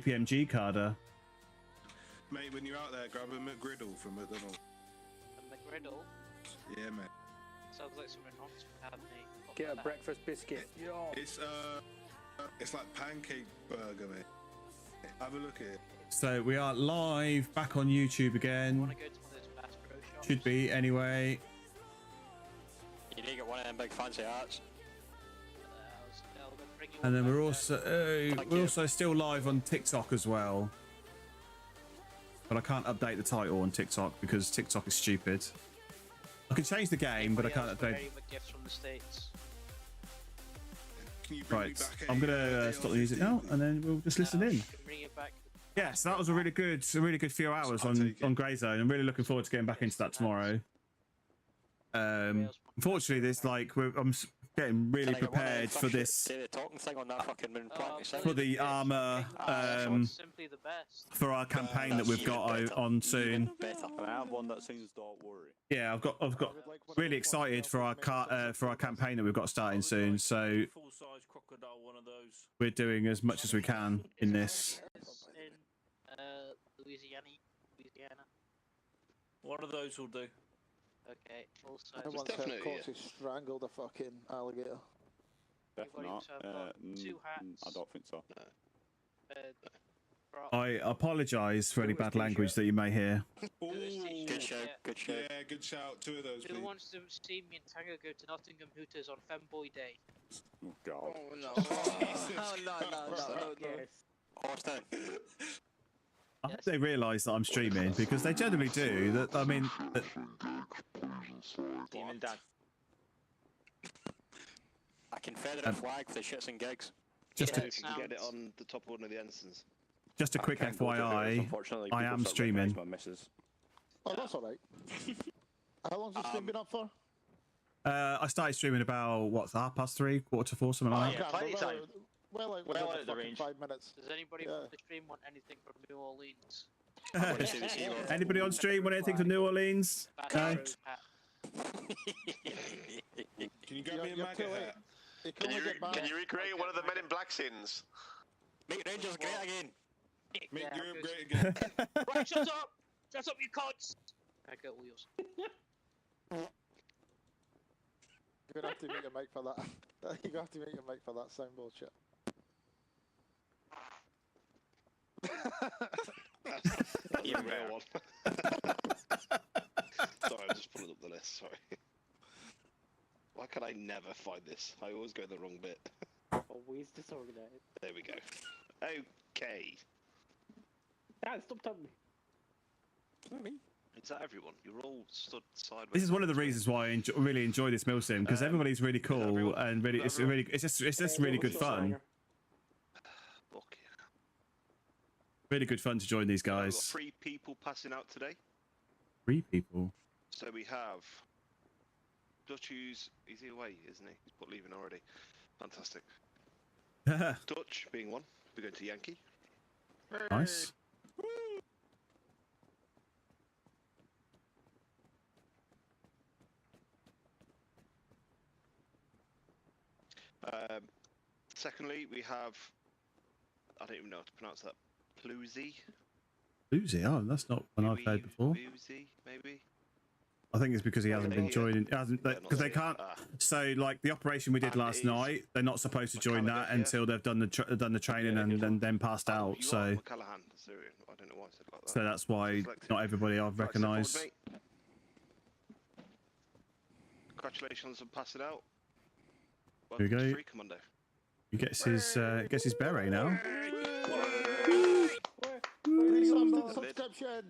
GPMG, Cadre. Mate, when you're out there, grab a McGriddle from McDonald's. A McGriddle? Yeah, mate. Sounds like something Knox would have, mate. Get a breakfast biscuit. Yo. It's like pancake burger, mate. Have a look at it. So we are live back on YouTube again. Want to go to one of those fast bro shops? Should be anyway. You need to get one of them big fancy hats. And then we're also still live on TikTok as well. But I can't update the title on TikTok because TikTok is stupid. I can change the game, but I can't update. Gifts from the States. Right, I'm gonna stop the music now, and then we'll just listen in. Bring it back. Yes, that was a really good few hours on Grey Zone. I'm really looking forward to getting back into that tomorrow. Unfortunately, there's I'm getting really prepared for this. For the Arma, simply the best. for our campaign that we've got on soon. I have one that sings "Don't Worry." Yeah, I've got really excited for our campaign that we've got starting soon. So Full-size crocodile, one of those. we're doing as much as we can in this. In Louisiana. One of those will do. Okay, full size. I once heard Corsi strangled a fucking alligator. Definitely not. Two hats. I don't think so. I apologise for any bad language that you may hear. Ooh, Good shout. Good shout. yeah, good shout. Two of those, Who please. wants to see me and Tango go to Nottingham Hooters on Femboy Day? Oh God. Oh no. Oh, no. Austin. I hope they realise that I'm streaming because they generally do. That I mean, Demon Dan. A Confederate flag for the shits and gigs. just Yeah, a, it You can get it sounds- on the top of one of the ensigns. just a quick I can't go to Hooters, FYI, unfortunately. I People am start streaming. recognising my missus. Oh, that's all right. How long's the stream been up for? I started streaming about what's 3:30, 4:45, something like that. Yeah, plenty of time. Well Well within out the of the fucking range. 5 minutes. Does anybody Yeah. from the stream want anything from New Orleans? Anybody on stream want anything from New Orleans? Fast No? Bro hat. Can you grab me a MAGA hat? You can only get back. Can you recreate one of the Men in Black scenes? Make Rangers great again. Make Yeah, Europe good. great again. Right, shut up! Shut up, you cunts! I get all yours. You're gonna have to make a mic for that. You're gonna have to make a mic for that sound bullshit. Even better one. Sorry, I'm just pulling up the list, sorry. Why can I never find this? I always go the wrong bit. Always disorganized. There we go. Okay. Dad, stop telling me. Is that everyone? You're all stood sideways. This is one of the reasons why I really enjoy this Milsim because everybody's really cool and really it's just really good fun. Fuck yeah. Really good fun to join these We've got guys. 3 people passing out today. 3 people. So we have Dutch, who's he's away, isn't he? He's put leaving already. Fantastic. Dutch being one. We're going to Yankee. Nice. Secondly, we have I don't even know how to pronounce that. Pluzy. Uzi, oh, that's not one I've heard before. Pluzy, maybe. I think it's because he hasn't been joining. Because they can't. So, like the operation we did last night, they're not supposed to join that until they've done the training and then passed out. So, McCallaghan, Syrian. I don't know why I said like that. so that's why not everybody I've Right, step forward, recognised. mate. Congratulations on passing out. Here we Welcome to go. Free Commando. He gets his beret now. Please subscription.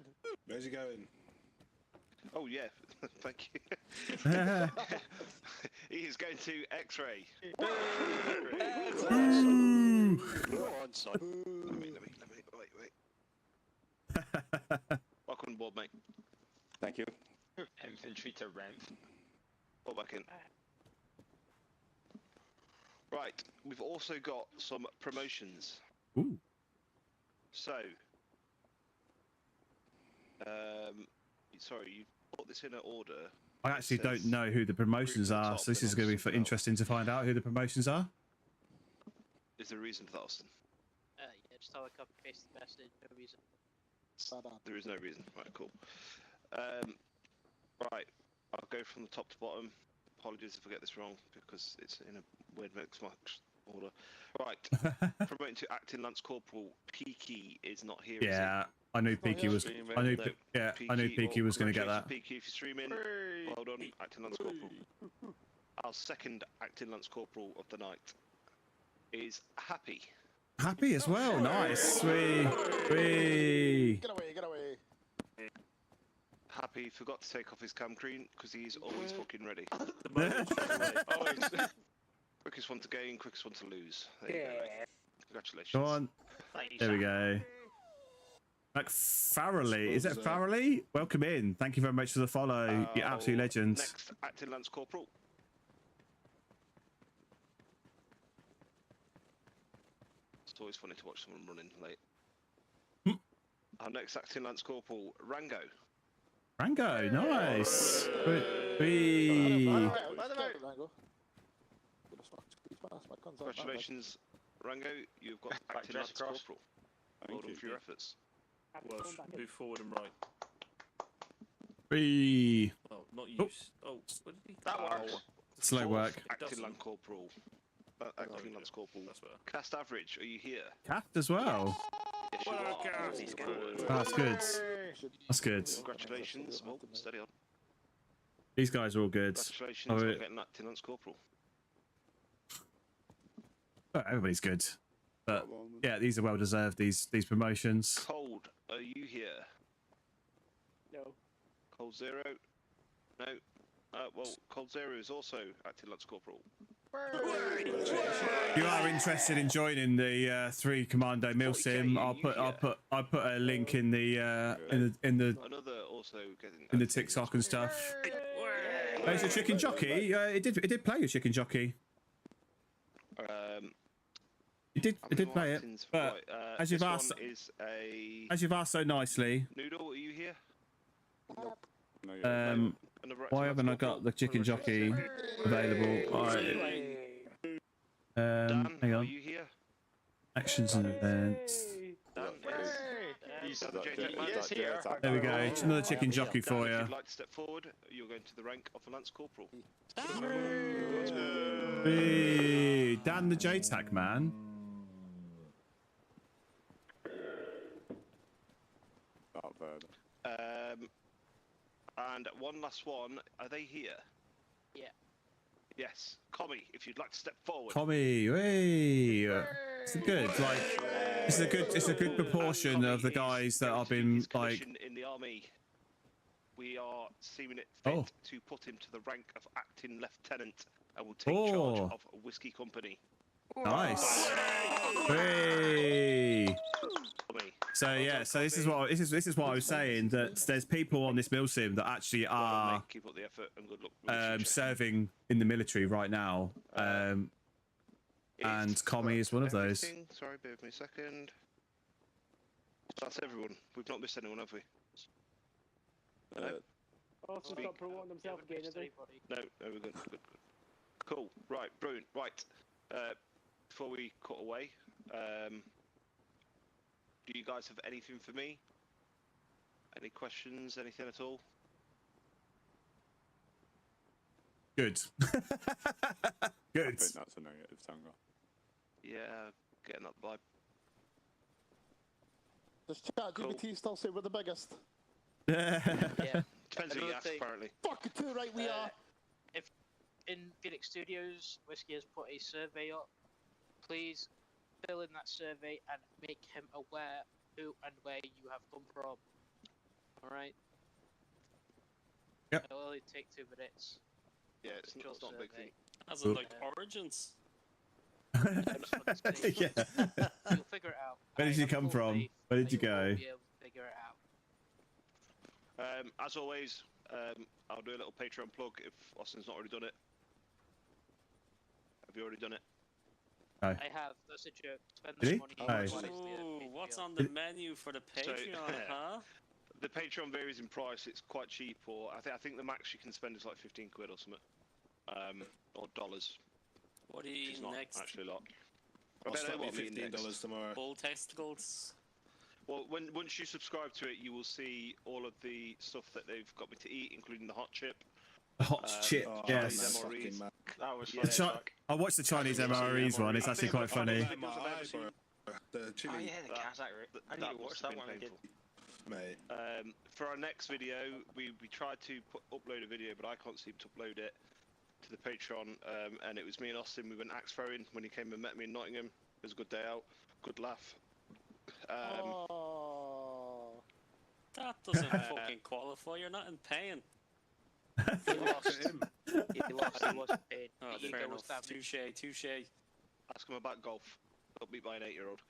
Where's he going? Oh yeah, thank you. He is going to X-ray. Go on, son. Let me, wait. Welcome aboard, mate. Thank you. Infantry to Renf. Fall back in. Right, we've also got some promotions. Ooh. So, sorry, you put this in an order. I actually don't know who the promotions are, so this is going to be interesting to find out who the promotions are. Is there a reason for that, Austin? just how I copy paste the message. No reason. There is no reason. Right, cool. Right, I'll go from the top to bottom. Apologies if I get this wrong because it's in a weird mix match order. Right, promoting to acting Lance Corporal. Peaky is not here. Yeah, I knew Peaky was. I knew. Yeah, I knew Peaky was going to get that. Peaky, if you're streaming, well done, acting Lance Corporal. Our second acting Lance Corporal of the night is Happy. Happy as well. Nice. Wee. Wee. Get away, get away. Happy forgot to take off his cam screen because he's always fucking ready. Always. Quickest one to gain, quickest one to lose. There you go, mate. Congratulations. Go on. There we go. McFarley. Is it Farrelly? Welcome in. Thank you very much for the follow. You're absolute legends. Next, acting Lance Corporal. It's always funny to watch someone running late. Our next acting Lance Corporal, Rango. Rango, nice. Wee. Congratulations, Rango. You've got acting Lance Corporal. Well done for your efforts. Well, move forward and right. Wee. Oh, not use. Oh, what did he? That works. Slow work. Acting Lance Corporal. Acting Lance Corporal. Cast average, are you here? Capped as well. Yes, you are. Oh, that's good. That's good. Congratulations. Oh, steady on. These guys are all good. Congratulations on getting acting Lance Corporal. Oh, everybody's good. But yeah, these are well deserved. These promotions. Cold, are you here? No. Cold Zero? No. Well, Cold Zero is also acting Lance Corporal. If you are interested in joining the 3 Commando Milsim, I'll put a link in the Another also getting in the TikTok and stuff. There's your chicken jockey. It did play your chicken jockey. It did play it, but right, as you've asked, as you've asked so nicely, Noodle, are you here? why haven't I got the chicken jockey available? Alright. Dan, hang are on. you here? Actions and events. Dan, Yes, here. There we go. It's another chicken jockey for If you. you'd like to step forward, you're going to the rank of a Lance Corporal. Hey, Dan the JTAC man. And one last one. Are they here? Yeah. Yes. Commie, if you'd like to step forward. Commie, hey. It's good. Like, it's a good proportion of the guys that have been like. In the army, we are seeming it fit to put him to the rank of acting lieutenant and will take charge of a whiskey company. Nice. Hey. So yeah, so this is what I was saying, that there's people on this Milsim that actually are keep up the effort and good luck. serving in the military right now, and Commie is one of those. Sorry, bear with me a second. That's everyone. We've not missed anyone, have we? Also stop promoting himself again, is he? No, we're good. Good. Cool. Right, brilliant. Right. Before we cut away, do you guys have anything for me? Any questions? Anything at all? Good. Good. I think that's a negative, Tango. Yeah, getting that vibe. Does ChatGPT still say we're the biggest? Yeah. Depends who you ask, apparently. Fucking too right we are. If in Phoenix Studios, Whiskey has put a survey up, please fill in that survey and make him aware who and where you have come from. Alright? Yep. It'll only take 2 minutes. Yeah, it's not a big thing. As in, like, Origins? Yeah. You'll figure it out. Where did you come from? Where did you go? Be able to figure it out. As always, I'll do a little Patreon plug if Austin's not already done it. Have you already done it? No. I have. That's a joke. Spend Did the he? money. Oh. wisely Ooh, at what's Patreon. on the menu for the Patreon, huh? The Patreon varies in price. It's quite cheap, or I think the max you can spend is like 15 quid or something, or dollars. What do you Which is eat not next? actually a lot. I'll better slap know me what I mean $15 next. tomorrow. Bull testicles. Well, once you subscribe to it, you will see all of the stuff that they've got me to eat, including the hot chip. Hot chip, Oh, yes. that's MREs. fucking mad. That was Yeah. The funny. Chi- I watched the Chinese MREs one. It's actually quite funny. My eye, bro. The chili, Oh yeah, the That- Kazakh. I need to watch must that have one been again. painful. mate. For our next video, we tried to upload a video, but I can't seem to upload it to the Patreon. And it was me and Austin. We went axe throwing when he came and met me in Nottingham. It was a good day out, good laugh. Oh. That doesn't fucking qualify. You're not in pain. He lost. He lost. He wasn't paid. Oh, The fair ego was enough. damaged. Touche. Ask him about golf. Got beat by an 8-year-old.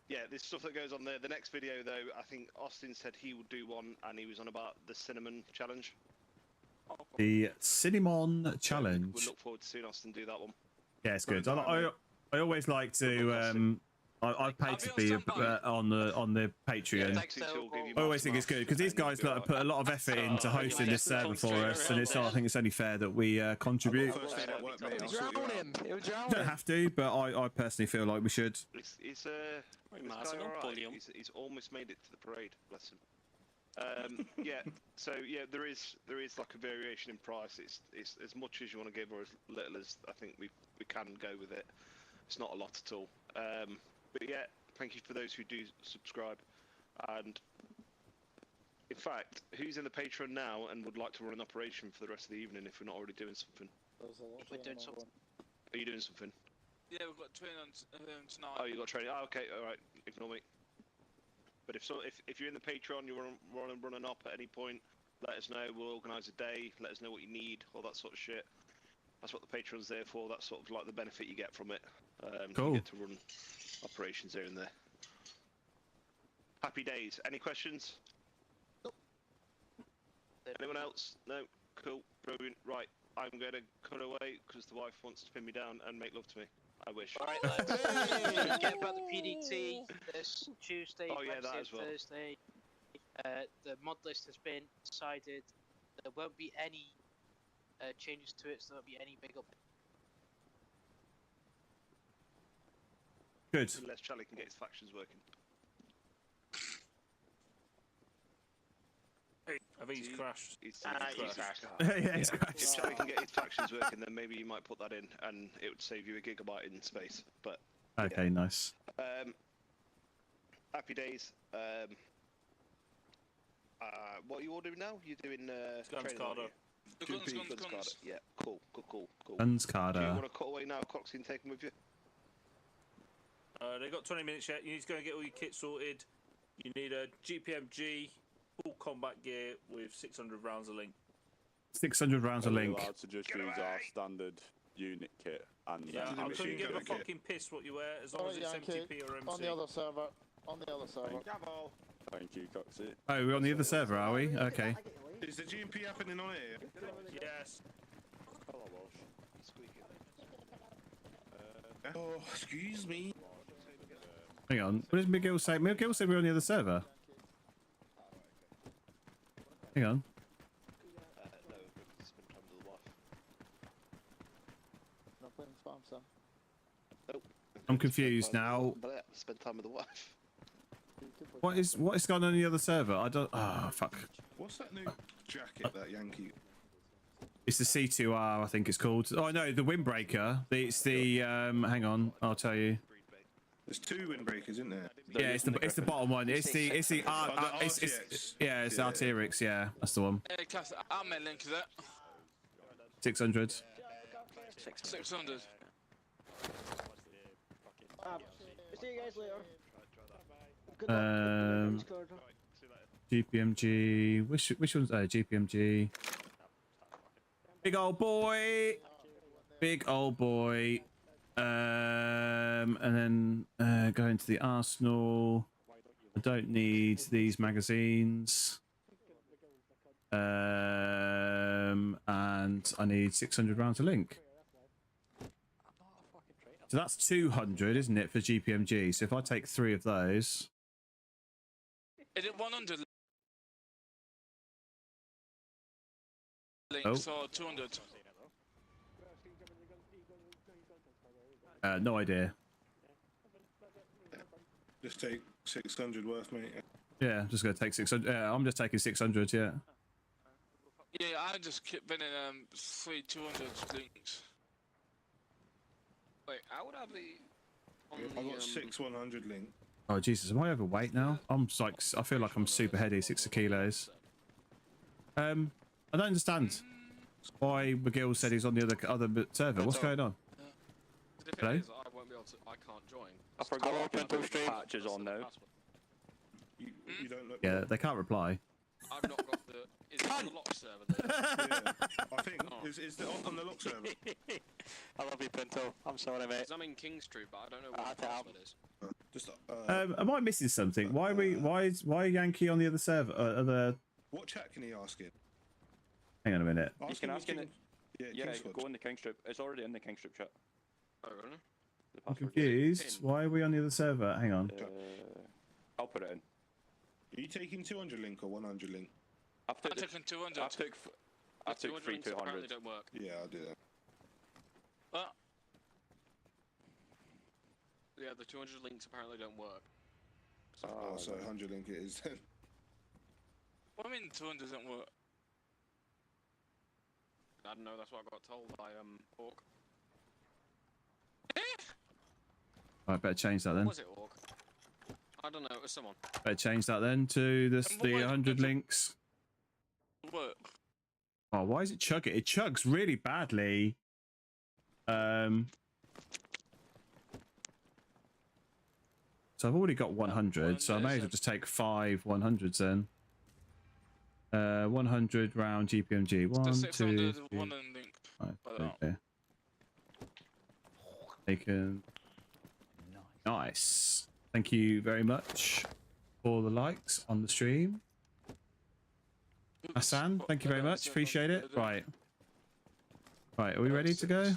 Yeah, there's stuff that goes on there. The next video, though, I think Austin said he would do one, and he was on about the cinnamon challenge. The Cinnamon We Challenge. look forward to seeing Austin do that one. Yeah, it's good. I always like to. I've paid to be on the Patreon. Thanks, He'll Phil. give you I always mouth think to it's good mouth, because these and you'll guys be like, alright. put a lot of effort into hosting this server for us, and I think it's only fair that we contribute. First day at work, mate. I'll It sort you drowned out. him. It was You drowning. don't have to, but I personally feel like we should. He's Wait, this Maz, guy don't alright? bully him. He's almost made it to the parade. Bless him. Yeah. So yeah, there is like a variation in price. It's as much as you want to give, or as little as I think we can go with it. It's not a lot at all. But yeah, thank you for those who do subscribe. And in fact, who's in the Patreon now and would like to run an operation for the rest of the evening if we're not already doing something? We're doing something. Are you doing something? Yeah, we've got training on tonight. Oh, you got training. Oh, okay, all right. Ignore me. But if you're in the Patreon, you want to run an op at any point, let us know. We'll organise a day. Let us know what you need, all that sort of shit. That's what the Patreon's there for. That's sort of like the benefit you get from it. Cool. You get to run operations here and there. Happy days. Any questions? Nope. Anyone else? No. Cool. Brilliant. Right. I'm going to cut away because the wife wants to pin me down and make love to me. I wish. Alright, lads. Get about the PDT this Tuesday, Oh, yeah, that Wednesday, as well. Thursday. The mod list has been decided. There won't be any changes to it, so there won't be any big up. Good. Unless Charlie can get his factions working. I think he's crashed. He's crashed. Yeah, it's If crashed. Charlie can get his factions working, then maybe you might put that in, and it would save you a gigabyte in space. But Okay, nice. happy days. What are you all doing now? You're doing training, aren't you? The guns. Guns Carter. Yeah, cool. Guns Do you Carter. want to cut away now, Coxie, and take them with you? They've got 20 minutes yet. You need to go and get all your kit sorted. You need a GPMG, full combat gear with 600 rounds of link. 600 rounds of Are we link. allowed to just use our standard unit kit and Yeah, the I couldn't machine give a gun kit. fucking piss what you wear as long as Alright, it's Yankee. MTP or MC. On the other server. On the other server. thank you, Coxie. Oh, we're on the other server, are we? Okay. Is the GMP happening on here? Yes. Hello, Walsh. Oh, excuse me. Hang on. What did Miguel say? Miguel said we're on the other server. Hang on. No, because spend time with the wife. Not playing spam, Sam. I'm confused now. But yeah, spend time with the wife. What is going on the other server? I don't. Oh fuck. What's that new jacket that Yankee? It's the C2R, I think it's called. Oh no, the windbreaker. It's the hang on, I'll tell you. There's two windbreakers, isn't there? Yeah, it's the bottom one. It's the RTX. yeah, it's Arterix. Yeah, that's the one. Hey, class, how many link is that? 600. 600. See you guys later. GPMG. Which one's GPMG? Big old boy. Big old boy. And then go into the arsenal. I don't need these magazines. And I need 600 rounds of link. So that's 200, isn't it, for GPMG? So if I take 3 of those. Is it 100 links or 200? No idea. Just take 600 worth, mate. Yeah, I'm just gonna take 600. Yeah, I'm just taking 600. Yeah. Yeah, I just keep binning 3 200 links. Wait, how would I be on I got 6 100 link. Oh Jesus, am I overweight now? I'm like, I feel like I'm super heavy, 60 kilos. I don't understand why McGill said he's on the other server. What's going on? Hello? I won't be able to. I can't join. I forgot to open those patches on now. You don't look. Yeah, they can't reply. I've not got the. Is it on the lock server then? Yeah, I think is it on the lock server? I love you, Pinto. I'm sorry, mate. Because I'm in King Street, but I don't know what the password is. Just Am I missing something? Why are Yankee on the other server? What chat can he ask in? Hang on a minute. You can ask in it. Yeah, King's go in the King Strip. It's already in the King Strip chat. Oh, really? I'm confused. Why are we on the other server? Hang on. I'll put it in. Are you taking 200 link or 100 link? I'm taking 200. I took 3 apparently 200. don't work. Yeah, I'll do that. What? Yeah, the 200 links apparently don't work. So 100 link it is then. What do you mean 200 doesn't work? I don't know, that's what I got told by Orc. Right, better change that then. Was it Orc? I don't know, it was someone. Better change that then to the 100 links. Work. Oh, why is it chugging? It chugs really badly. So I've already got 100, so I may as well just take 5 100s then. 100 round GPMG. 1, 2, 3, 5. Okay. Taken. Nice. Thank you very much for the likes on the stream. Hassan, thank you very much. Appreciate it. Right. Right, are we ready to go?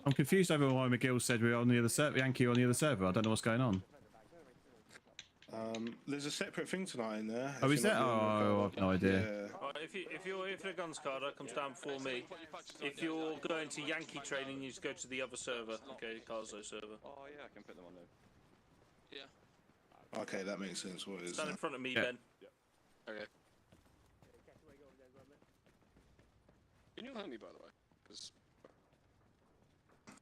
I'm confused over why McGill said we're on the other server. Yankee on the other server. I don't know what's going on. There's a separate thing tonight in there. Oh, is there? Oh, I've no idea. Yeah. Right, if you're here for the guns card, that comes down before me. If you're going to Yankee training, you just go to the other server. Okay, Carzo server. Oh yeah, I can put them on there. Yeah. Okay, that makes sense. What it is? Stand in front of me, Yeah. Ben. Okay. Can you help me, by the way? Because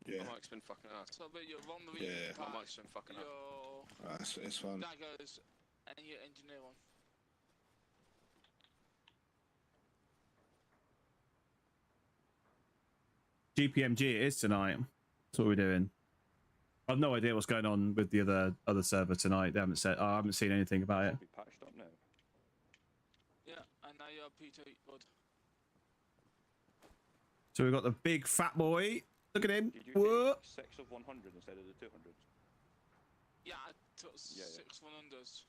Yeah. my mic's been fucking ass. So, but you're on the Yeah. My mic's been fucking ass. It's fun. That goes, and your engineer one. GPMG it is tonight. That's what we're doing. I've no idea what's going on with the other server tonight. They haven't said. I haven't seen anything about it. Be patched up now. Yeah, and now you're Peter Wood. So we've got the big fat boy. Look at him. Did you Whoa. take 6 of 100 instead of the 200s? Yeah, I took Yeah, 6 100s.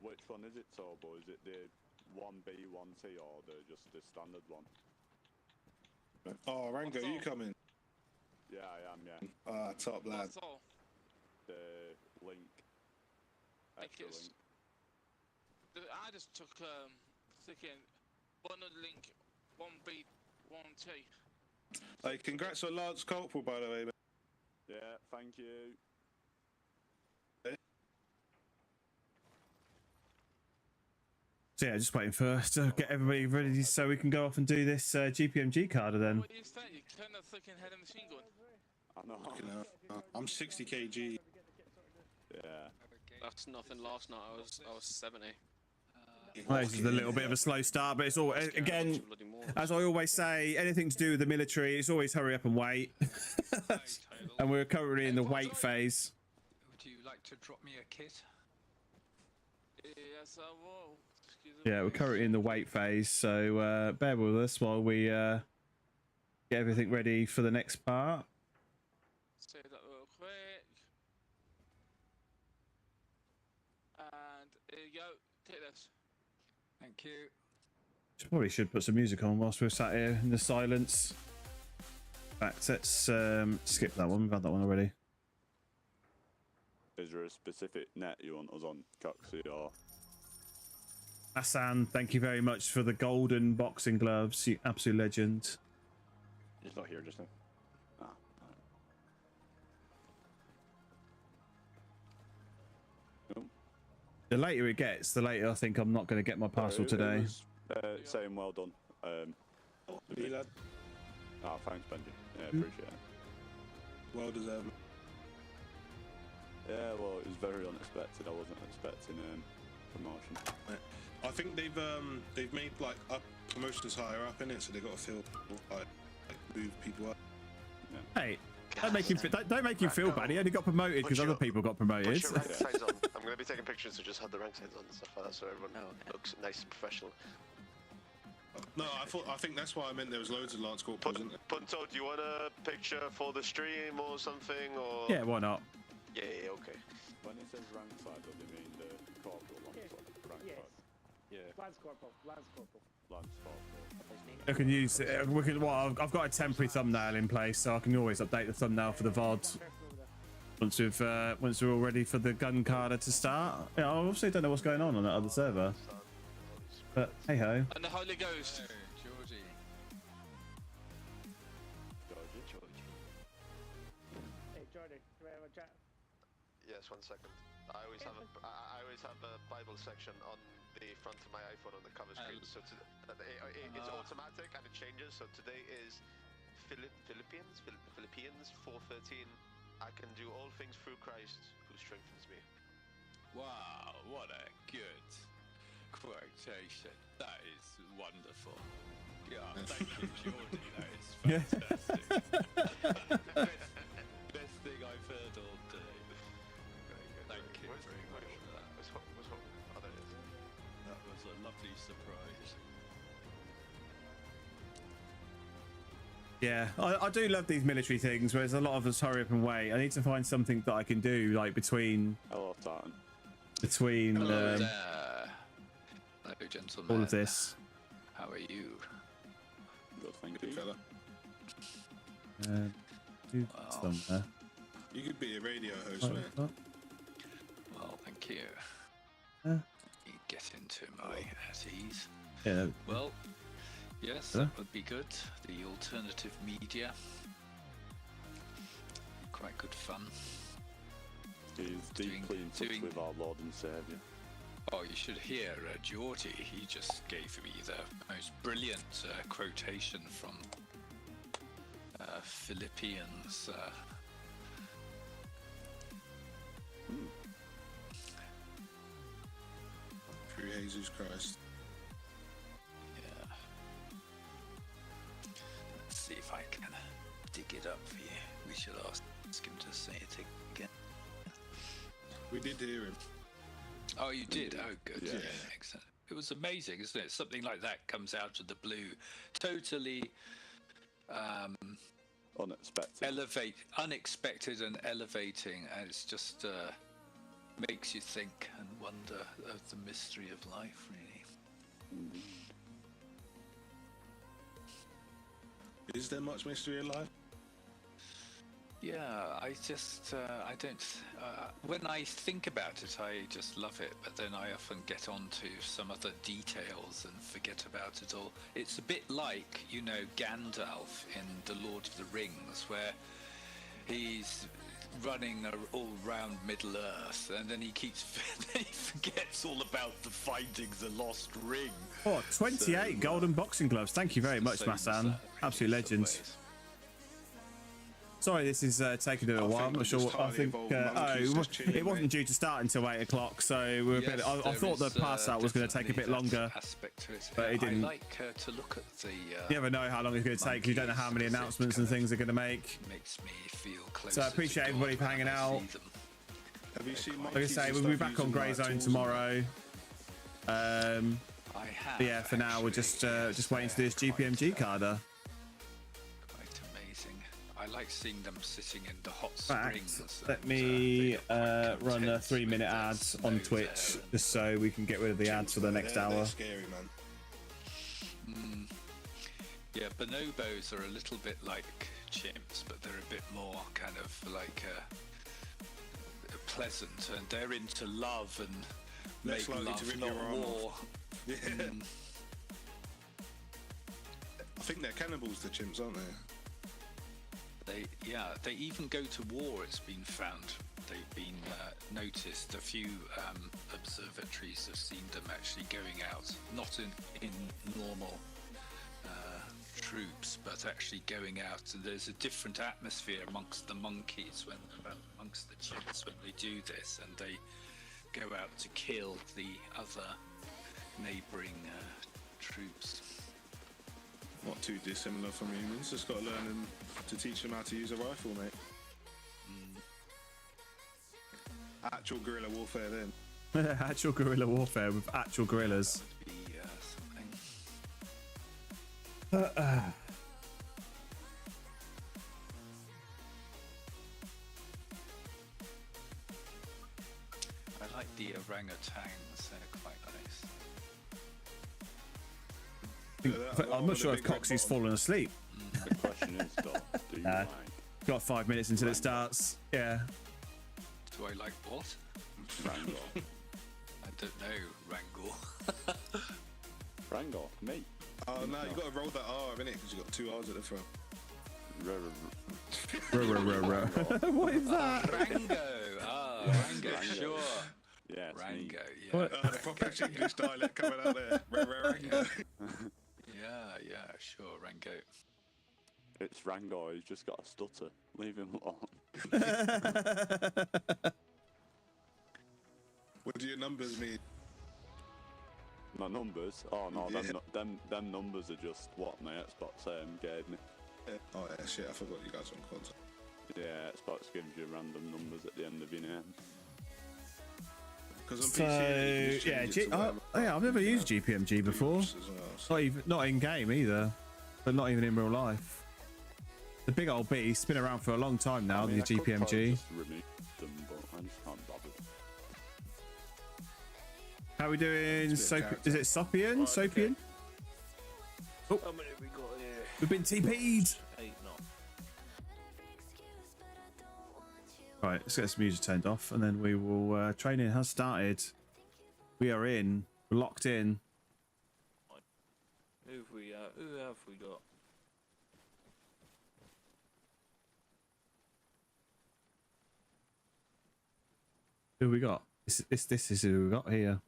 Which one is it, Turbo? Is it the 1B, 1T, or just the standard one? Oh, Rango, you coming? Yeah, I am, yeah. Top lad. That's all. The link. Extra it's- link. I just took thinking 100 link, 1B, 1T. Hey, congrats on Lance Corporal, by the way, mate. Yeah, thank you. So yeah, just waiting for to get everybody ready so we can go off and do this GPMG card then. What do you think? You turn that fucking head of machine gun. I know. Fucking hell. I'm 60 kg. Yeah. That's nothing. Last night I was 70. Well, this is a little bit of a slow start, but it's all again, as I always say, anything to do with the military, it's always hurry up and wait. And we're currently in the wait phase. Would you like to drop me a kit? Yes, I will. Excuse me. Yeah, we're currently in the wait phase, so bear with us while we get everything ready for the next part. Say that real quick. And here you go. Take this. Thank you. Probably should put some music on whilst we're sat here in the silence. In fact, let's skip that one. We've had that one already. Is there a specific net you want us on, Coxie, or? Hassan, thank you very much for the golden boxing gloves. You absolute legend. He's not here just now. The later it gets, the later I think I'm not going to get my parcel today. Saying well done. Lad. Ah, thanks, Benji. Yeah, appreciate it. Well deserved. Yeah, well, it was very unexpected. I wasn't expecting promotion. I think they've made like up promotions higher up in it, so they got to feel like move people up. Yeah. Hey, don't make him feel bad. He only got promoted because other people got promoted. Put your rank signs on. I'm going to be taking pictures, so just have the rank signs on and stuff like that, so everyone looks nice and professional. No, I think that's why I meant there was loads of Lance Corporals, isn't there? Punto, do you want a picture for the stream or something, or? Yeah, why not? Yeah, okay. When it says rank side, does it mean the corporal rank side? Yes. Yeah. Lance Corporal. Lance Corporal. Lance corporal. I can use. Well, I've got a temporary thumbnail in place, so I can always update the thumbnail for the VOD once we're all ready for the gun carder to start. Yeah, I also don't know what's going on that other server. But hey ho. And the Holy Ghost. Georgie. Hey, Jordan, do we have a chat? Yes, 1 second. I always have a Bible section on the front of my iPhone on the cover screen, so it's automatic and it changes. So today is Philippians 4:13. I can do all things through Christ who strengthens me. Wow, what a good quotation. That is wonderful. Yeah, thank you, Geordie. That is fantastic. best thing I've heard all day. Thank you very much for that. Oh, there it is. That was a lovely surprise. Yeah, I do love these military things where there's a lot of us hurry up and wait. I need to find something that I can do like between. Hello, Tartan. Between. Hello there. Hello, gentlemen. All of this. How are you? Good, thank you. Fella. Somewhere. You could be a radio host, man. Well, thank you. You get into my at ease. Yeah. Well, yes, that would be good. The alternative media. Quite good fun. He's deeply in touch with our Lord and Saviour. Oh, you should hear Geordie. He just gave me the most brilliant quotation from Philippians. Through Jesus Christ. Yeah. Let's see if I can dig it up for you. We should ask him to say it again. We did hear him. Oh, you did? Oh, good. Yeah. Excellent. It was amazing, isn't it? Something like that comes out of the blue. Totally unexpected and elevating, and it's just makes you think and wonder of the mystery of life, really. Is there much mystery in life? Yeah, I just, I don't, when I think about it, I just love it, but then I often get onto some other details and forget about it all. It's a bit like, you know, Gandalf in The Lord of the Rings, where he's running all around Middle Earth, and then he forgets all about the finding the lost ring. Oh, 28 golden boxing gloves. Thank you very much, Massan. Absolute legends. Sorry, this is taking a while. I'm not sure. I think it wasn't due to start until 8 o'clock, so we're a bit. I thought the pass out was going to take a bit longer, but it didn't. I like to look at the. You never know how long it's going to take. You don't know how many announcements and things are going to make. Makes me feel closer. So I appreciate everybody for hanging out. Have you seen? Like I say, we'll be back on Grey Zone tomorrow. Yeah, for now we're just waiting to do this GPMG carder. I like seeing them sitting in the hot springs. springs. Let me run a 3-minute ad on Twitch just so we can get rid of the ads for the next hour. They're scary, man. Yeah, bonobos are a little bit like chimps, but they're a bit more kind of like pleasant, and they're into love and Less make likely to love, rip not your arm war. off. Yeah. I think they're cannibals, the chimps, aren't they? They even go to war. It's been found. They've been noticed. A few observatories have seen them actually going out, not in normal troops, but actually going out. And there's a different atmosphere amongst the monkeys amongst the chimps when they do this, and they go out to kill the other neighbouring troops. Not too dissimilar from humans. Just got to learn them to teach them how to use a rifle, mate. Actual guerrilla warfare, then. Actual guerrilla warfare with actual gorillas. I like the orangutans. They're quite nice. I'm not sure if Coxie's fallen asleep. The question is, do you like? Got 5 minutes until it starts. Yeah. Do I like what? Wrangle. I don't know. Wrangle. Wrangle, me. Oh no, you got to roll that R, innit? Because you got 2 R's at the front. What is that? Rango. Ah, Rango. Sure. Yeah, Rango. Yeah. What? The proper English dialect coming out there. Rango. Yeah, sure, Rango. It's Rango, he's just got a stutter. Leave him alone. What do your numbers mean? My numbers? Oh no, Yeah. them numbers are just what my Xbox gave me. Oh yeah, shit, I forgot you guys on contact. Yeah, Xbox gives you random numbers at the end of your name. Because on So PC, you can yeah, just change it to whatever. yeah, I've never used GPMG before. As well, so. Not in game either, but not even in real life. The big old beast, been around for a long time now. I mean, The I could probably GPMG. just remove them, but I just can't bother. How are we doing? It's a bit of Is it Sopian? Right, Sopian? How many have we got here? We've been TP'd. 8, no. Right, let's get this music turned off, and then we will. Training has started. We are in. We're locked in. Who have we got? Who we got? This is who we got here.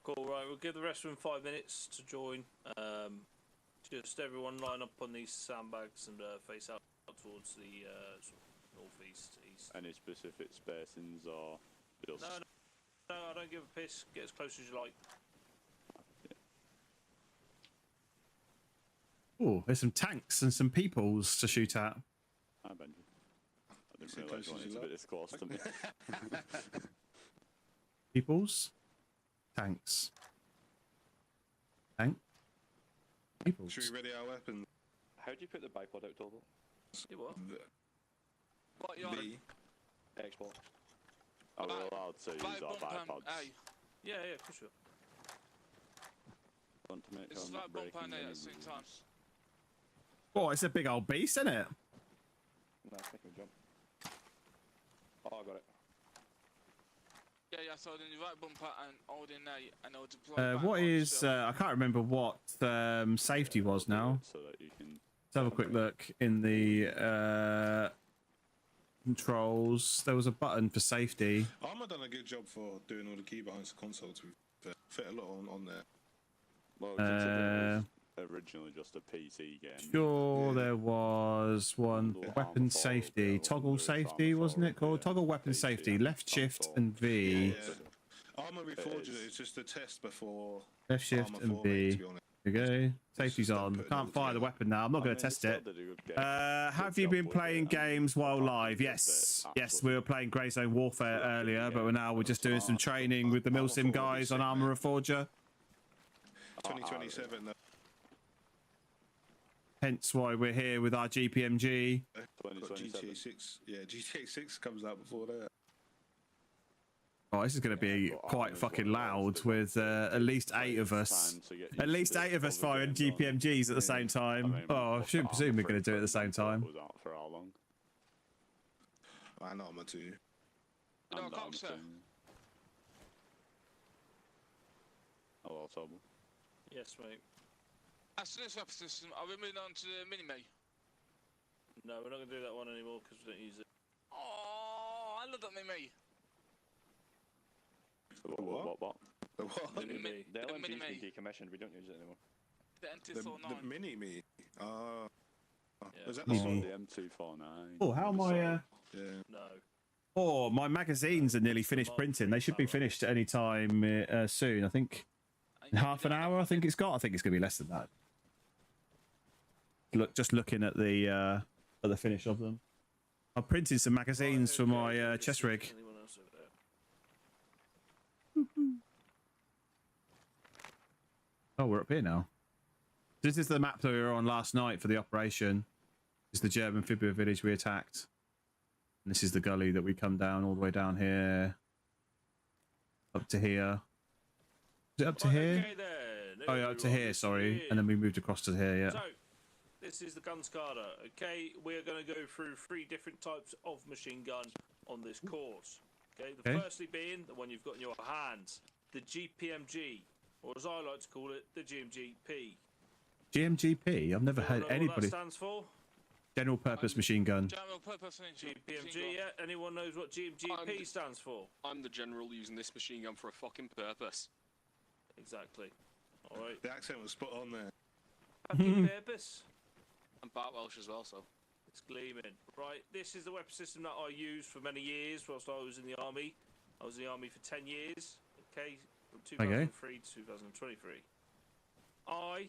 Cool, right, we'll give the rest of them 5 minutes to join. Just everyone line up on these sandbags and face out towards the sort of northeast, east. Any specific spacings or just... No, I don't give a piss. Get as close as you like. Oh, there's some tanks and some peoples to shoot at. Hi, Benji. I didn't realise you wanted to be this close to me. Peoples? Tanks. Tank? Peoples. Should we ready our weapons? How do you put the bipod out, Total? You what? What you on? Xbox. Are we allowed to use our bipods? Yeah, of course you are. Want to make It's sure I'm like not bump breaking and A any at the same time. rules. Oh, it's a big old beast, isn't it? No, it's making me jump. Oh, I got it. Yeah, so then you right bumper and hold in A and it'll deploy. What is? I can't remember what safety was now. So that you can... Let's have a quick look in the controls. There was a button for safety. Arma done a good job for doing all the key behind the console to fit a lot on there. Well, considering it was originally just a PC game. Sure, there was one weapon safety, toggle safety, wasn't it called? Toggle weapon safety, left shift and V. Yeah. Arma Reforger is just a test before. Left shift Arma and 4, V. to be honest. There you go. Safety's on. Can't fire the weapon now. I'm not going to test it. Have you been playing games while live? Yes. Yes, we were playing Grey Zone Warfare earlier, but we're just doing some training with the Milsim guys on Arma Reforger. 2027. Hence why we're here with our GPMG. GTA 6. Yeah, GTA 6 comes out before that. Oh, this is going to be quite fucking loud with at least 8 of us. At least 8 of us firing GPMGs at the same time. Oh, I shouldn't presume we're going to do it at the same time. Was out for how long? I know Arma too. You know, Coxer. Hello, Tom. Yes, mate. As to this weapon system, are we moving on to the mini-me? No, we're not going to do that one anymore because we don't use it. Oh, I love that mini-me. What? The what? The mini-me. The The LMG's been mini-me. decommissioned, we don't use it anymore. The The NT49. mini-me. Yeah. Is that the Oh, sword? the M249. Oh, how am I? Yeah. No. Oh, my magazines are nearly finished printing. They should be finished at any time soon. I think in half an hour. I think it's got. I think it's going to be less than that. Look, just looking at the finish of them. I'm printing some magazines for my chest rig. Anyone else over there? Oh, we're up here now. This is the map that we were on last night for the operation. This is the German Fibula village we attacked. And this is the gully that we come down all the way down here. Up to here. Is it up to here? Okay then. Oh, yeah, up to here, sorry. And then we moved across to here, yeah. So, this is the gun SCADA. Okay, we're going to go through 3 different types of machine gun on this course. Okay, the firstly being the one you've got in your hands, the GPMG, or as I like to call it, the GMGP. GMGP? I've never heard What anybody. that stands for? General Purpose Machine Gun. General purpose machine GPMG, gun. yeah? Anyone knows what GMGP stands for? I'm the general using this machine gun for a fucking purpose. Exactly. Alright. The accent was spot on there. Fucking purpose. I'm part Welsh as well, so. It's gleaming. Right, this is the weapon system that I used for many years whilst I was in the army. I was in the army for 10 years, okay, from 2003 to 2023. I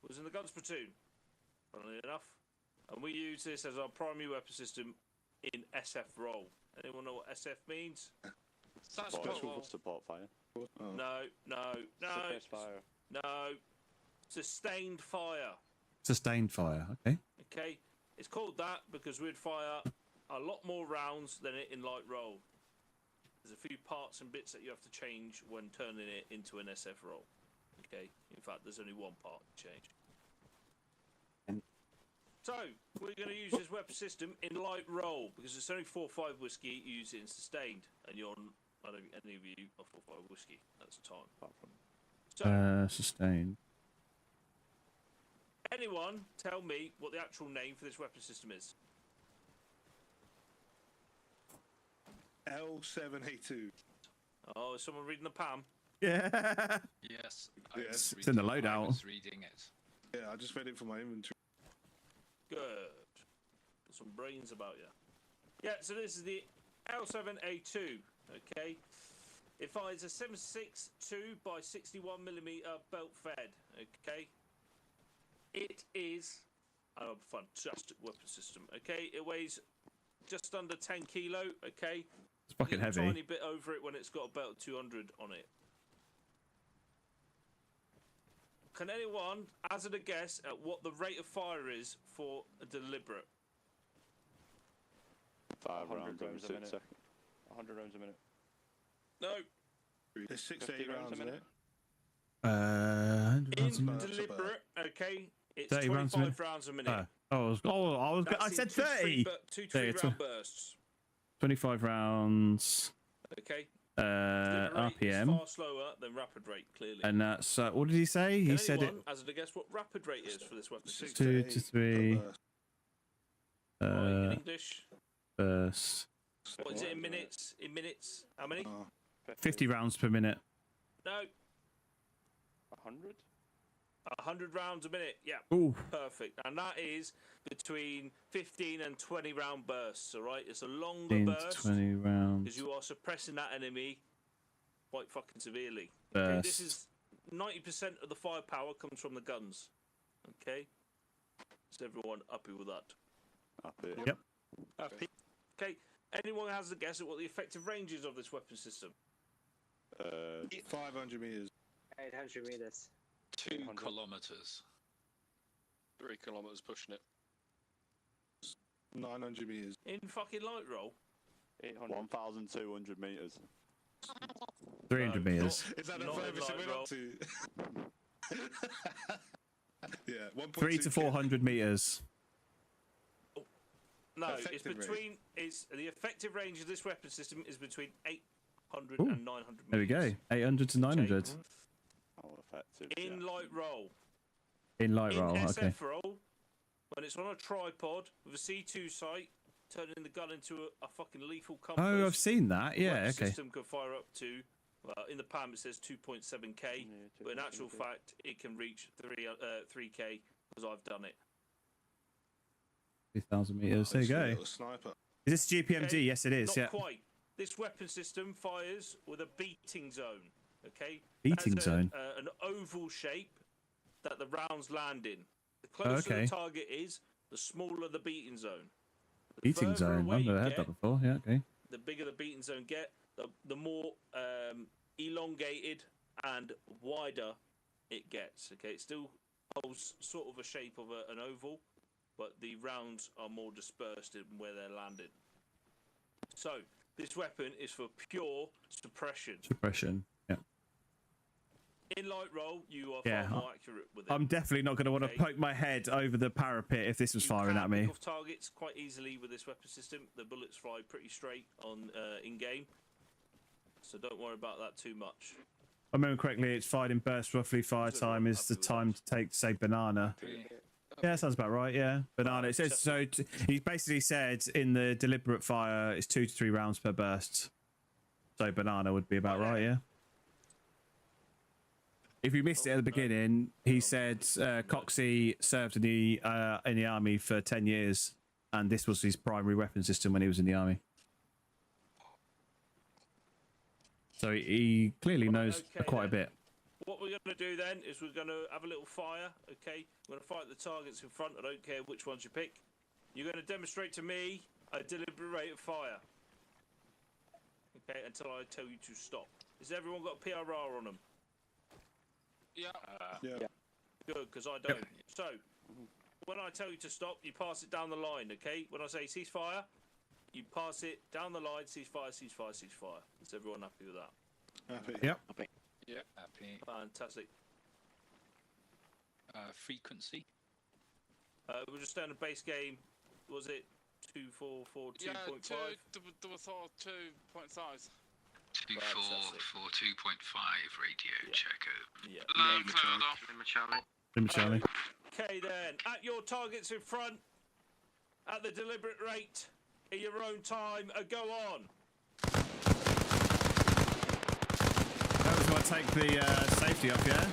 was in the guns platoon, funnily enough, and we use this as our primary weapon system in SF role. Anyone know what SF means? Support fire. No. Suppressed fire. No. Sustained fire. Sustained fire, okay. Okay, it's called that because we'd fire a lot more rounds than it in light roll. There's a few parts and bits that you have to change when turning it into an SF roll. Okay, in fact, there's only one part to change. So, we're going to use this weapon system in light roll because it's only 4-5 whiskey, you use it in sustained, and you're, I don't think any of you are 4-5 whiskey at the time. So, sustained. Anyone tell me what the actual name for this weapon system is? L7A2. Oh, is someone reading the PAM? Yeah. Yes. Yes. It's in the loadout. I was reading it. Yeah, I just read it for my inventory. Good. Got some brains about you. Yeah, so this is the L7A2, okay? It fires a 7.62 by 61mm belt fed, okay? It is a fantastic weapon system, okay? It weighs just under 10 kilo, okay? It's fucking heavy. A tiny bit over it when it's got about 200 on it. Can anyone hazard a guess at what the rate of fire is for a deliberate? 5 100 rounds rounds a in 6 minute. seconds. 100 rounds a minute. No. There's 6 to 50 8 rounds in it. 100 rounds a In minute. deliberate, okay, it's 30 rounds a 25 minute. rounds a minute. I said 30. 2-3 round bursts. 25 rounds. Okay. RPM. Is far slower than rapid rate, clearly. And that's what did he say? He said it. Hazard a guess what rapid rate is for this weapon 6 system? 2 to 3. In English. Burst. What is it in minutes? In minutes? How many? 50 rounds per minute. No. 100? 100 rounds a minute. Yeah. Ooh. Perfect. And that is between 15 and 20 round bursts. All right. It's a longer 15 to burst 20 rounds. because you are suppressing that enemy quite fucking severely. Okay, this is 90% of the firepower comes from the guns. Okay. Is everyone happy with that? Happy. Yep. Happy. Okay. Anyone has a guess at what the effective range is of this weapon system? 500 meters. 800 meters. 2 kilometers. 3 kilometers pushing it. 900 meters. In fucking light roll? 1,200 meters. 300 meters. Is that the Not in furthest it light went roll. up to? Yeah, 1.2 3 to 400 meters. No, it's Effective range. between. It's the effective range of this weapon system is between 800 Ooh, and 900 meters. There we go. 800 to 900. How effective? In light roll. In light roll. In Okay. SF roll, when it's on a tripod with a C2 sight, turning the gun into a fucking lethal compass. Oh, I've seen that. Yeah. weapon Okay. system can fire up to. Well, in the PAM it says 2.7k, but in actual fact it can reach 3k because I've done it. 2,000 meters. There you go. Little sniper. Is this GPMG? Okay, Yes, it is. Not Yeah. quite. This weapon system fires with a beating zone. Okay. Beating That's zone. An oval shape that the rounds land in. The closer okay. the target is, the smaller the beating zone. The Beating further zone. away I've you never heard get, that before. Yeah. Okay. the bigger the beating zone get, the more elongated and wider it gets. Okay, it still holds sort of a shape of an oval, but the rounds are more dispersed in where they're landed. So this weapon is for pure suppression. Suppression. Yeah. In light roll, you are Yeah, far more accurate with it. I'm definitely not going to want to poke my head over the parapet if this was firing at me. Pick off targets quite easily with this weapon system. The bullets fly pretty straight on in game, so don't worry about that too much. I remember correctly, it's fired in bursts. Roughly fire time is the time to take, say, banana. Yeah, that sounds about right. Yeah, banana. It says so. He basically said in the deliberate fire, it's 2 to 3 rounds per burst. So banana would be about right. Yeah. If you missed it at the beginning, he said Coxey served in the army for 10 years, and this was his primary weapon system when he was in the army. So he clearly knows quite a bit. What we're going to do then is we're going to have a little fire. Okay, we're going to fight the targets in front. I don't care which ones you pick. You're going to demonstrate to me a deliberate rate of fire. Okay, until I tell you to stop. Has everyone got a PRR on them? Yeah. Yeah. Good, because I don't. So, when I tell you to stop, you pass it down the line, okay? When I say ceasefire, you pass it down the line, ceasefire, ceasefire, ceasefire. Is everyone happy with that? Happy. Yep. Happy. Yeah. Happy. Fantastic. Frequency? We're just down the base game. Was it 244 2.5? Yeah, there was all 2.5. 2442.5 radio checker. Yeah. Lima Charlie. Okay then, at your targets in front, at the deliberate rate, in your own time, go on. That was going to take the safety off, yeah?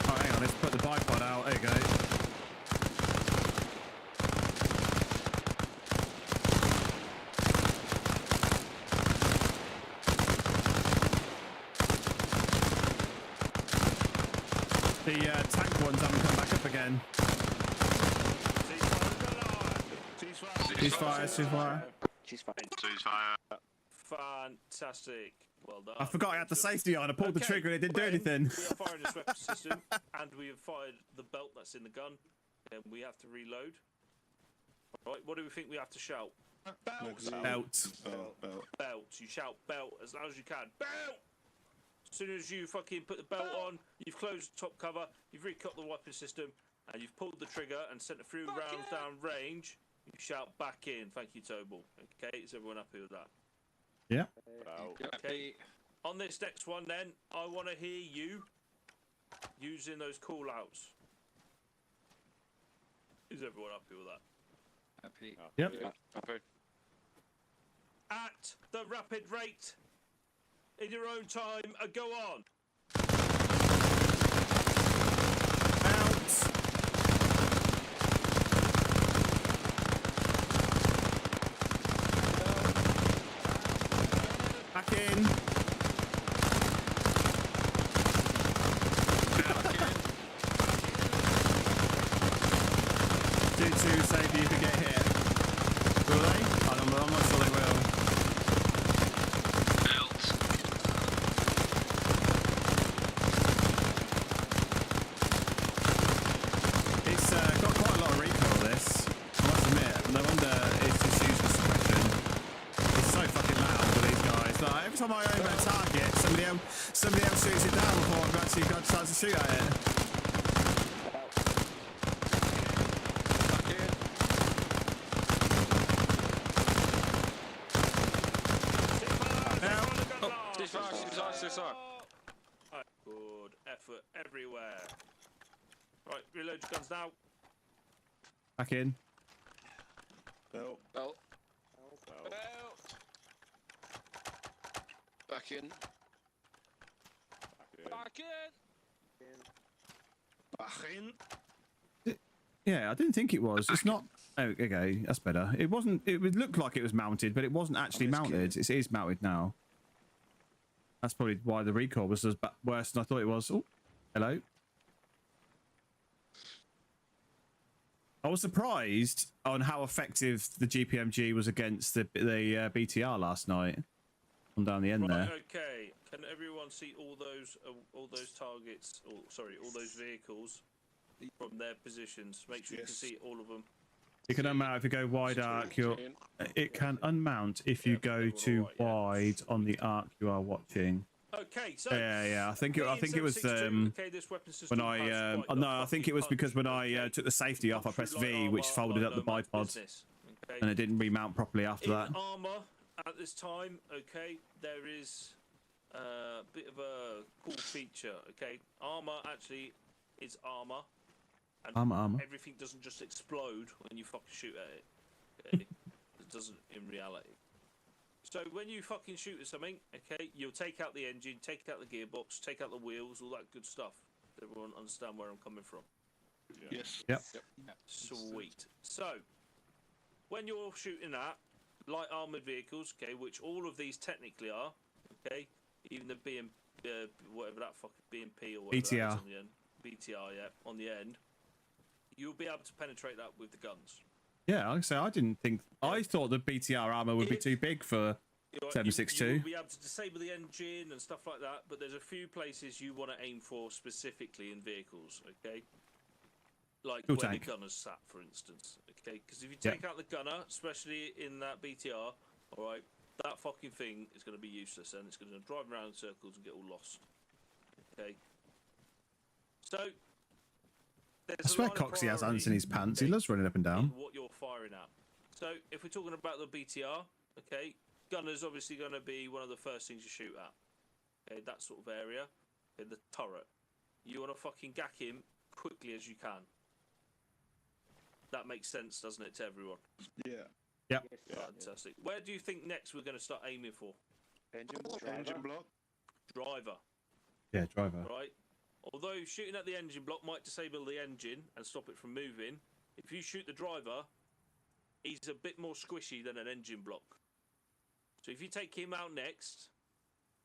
Oh, hang on, let's put the bipod out. There you go. The tank ones haven't come back up again. Ceasefire. Fantastic. Well done. I forgot I had the safety on. I pulled the trigger and it didn't do anything. We are firing this weapon system, and we have fired the belt that's in the gun, and we have to reload. Right, what do we think we have to shout? Belt. Belt. You shout belt as loud as you can. Belt! As soon as you fucking put the belt on, you've closed the top cover, you've recut the weapon system, and you've pulled the trigger and sent a few rounds down range, you shout back in. Thank you, Tobal. Okay, is everyone happy with that? Yeah. Okay. On this next one, then, I want to hear you using those call outs. Is everyone happy with that? Happy. Yep. Happy. At the rapid rate, in your own time, go on. Back in. Do two save you if you get hit. Will they? I'm not sure they will. It's got quite a lot of recoil, this. I must admit. No wonder it's just used for suppression. Somebody else shoots it down before I've actually got a chance to shoot at it. Good effort everywhere. Right, reload your guns now. Back in. Belt. Belt. Back in. Back in. Yeah, I didn't think it was. It's not. Oh, okay, that's better. It wasn't. It would look like it was mounted, but it wasn't actually mounted. It is mounted now. That's probably why the recoil was worse than I thought it was. Oh, hello. I was surprised on how effective the GPMG was against the BTR last night. On down the end there. Okay. Can everyone see all those targets? Or sorry, all those vehicles from their positions? Make sure you can see all of them. You can unmount if you go wide arc. It can unmount if you go too wide on the arc you are watching. Okay, so yeah. I think it was when I no, I think it was because when I took the safety off, I pressed V, which folded up the bipod, and it didn't remount properly after that. Arma at this time, okay, there is a bit of a cool feature. Okay, Arma actually is armor. And Armor. everything doesn't just explode when you fucking shoot at it. Okay? It doesn't in reality. So when you fucking shoot at something, okay, you'll take out the engine, take out the gearbox, take out the wheels, all that good stuff. Does everyone understand where I'm coming from? Yeah. Yes. Yep. Sweet. So when you're shooting at light armored vehicles, okay, which all of these technically are, okay, even the whatever that fucking BMP or whatever that is on the end, BTR, yeah, on the end. You'll be able to penetrate that with the guns. Yeah, like I say, I thought the BTR armor would be too big for 7.62. You'll be able to disable the engine and stuff like that, but there's a few places you want to aim for specifically in vehicles, okay? Like where the gunner's sat, for instance, okay? Because if you take out the gunner, especially in that BTR, all right, that fucking thing is going to be useless, and it's going to drive around in circles and get all lost, okay? So I swear Coxie has ants in his pants. He loves running up and down. What you're firing at. So if we're talking about the BTR, okay, gunner's obviously going to be one of the first things you shoot at. Okay, that sort of area. Okay, the turret. You want to fucking gack him quickly as you can. That makes sense, doesn't it, to everyone? Yeah. Yep. Fantastic. Where do you think next we're going to start aiming for? Engine block. Driver. Yeah, driver. Right. Although shooting at the engine block might disable the engine and stop it from moving, if you shoot the driver, he's a bit more squishy than an engine block. So if you take him out next,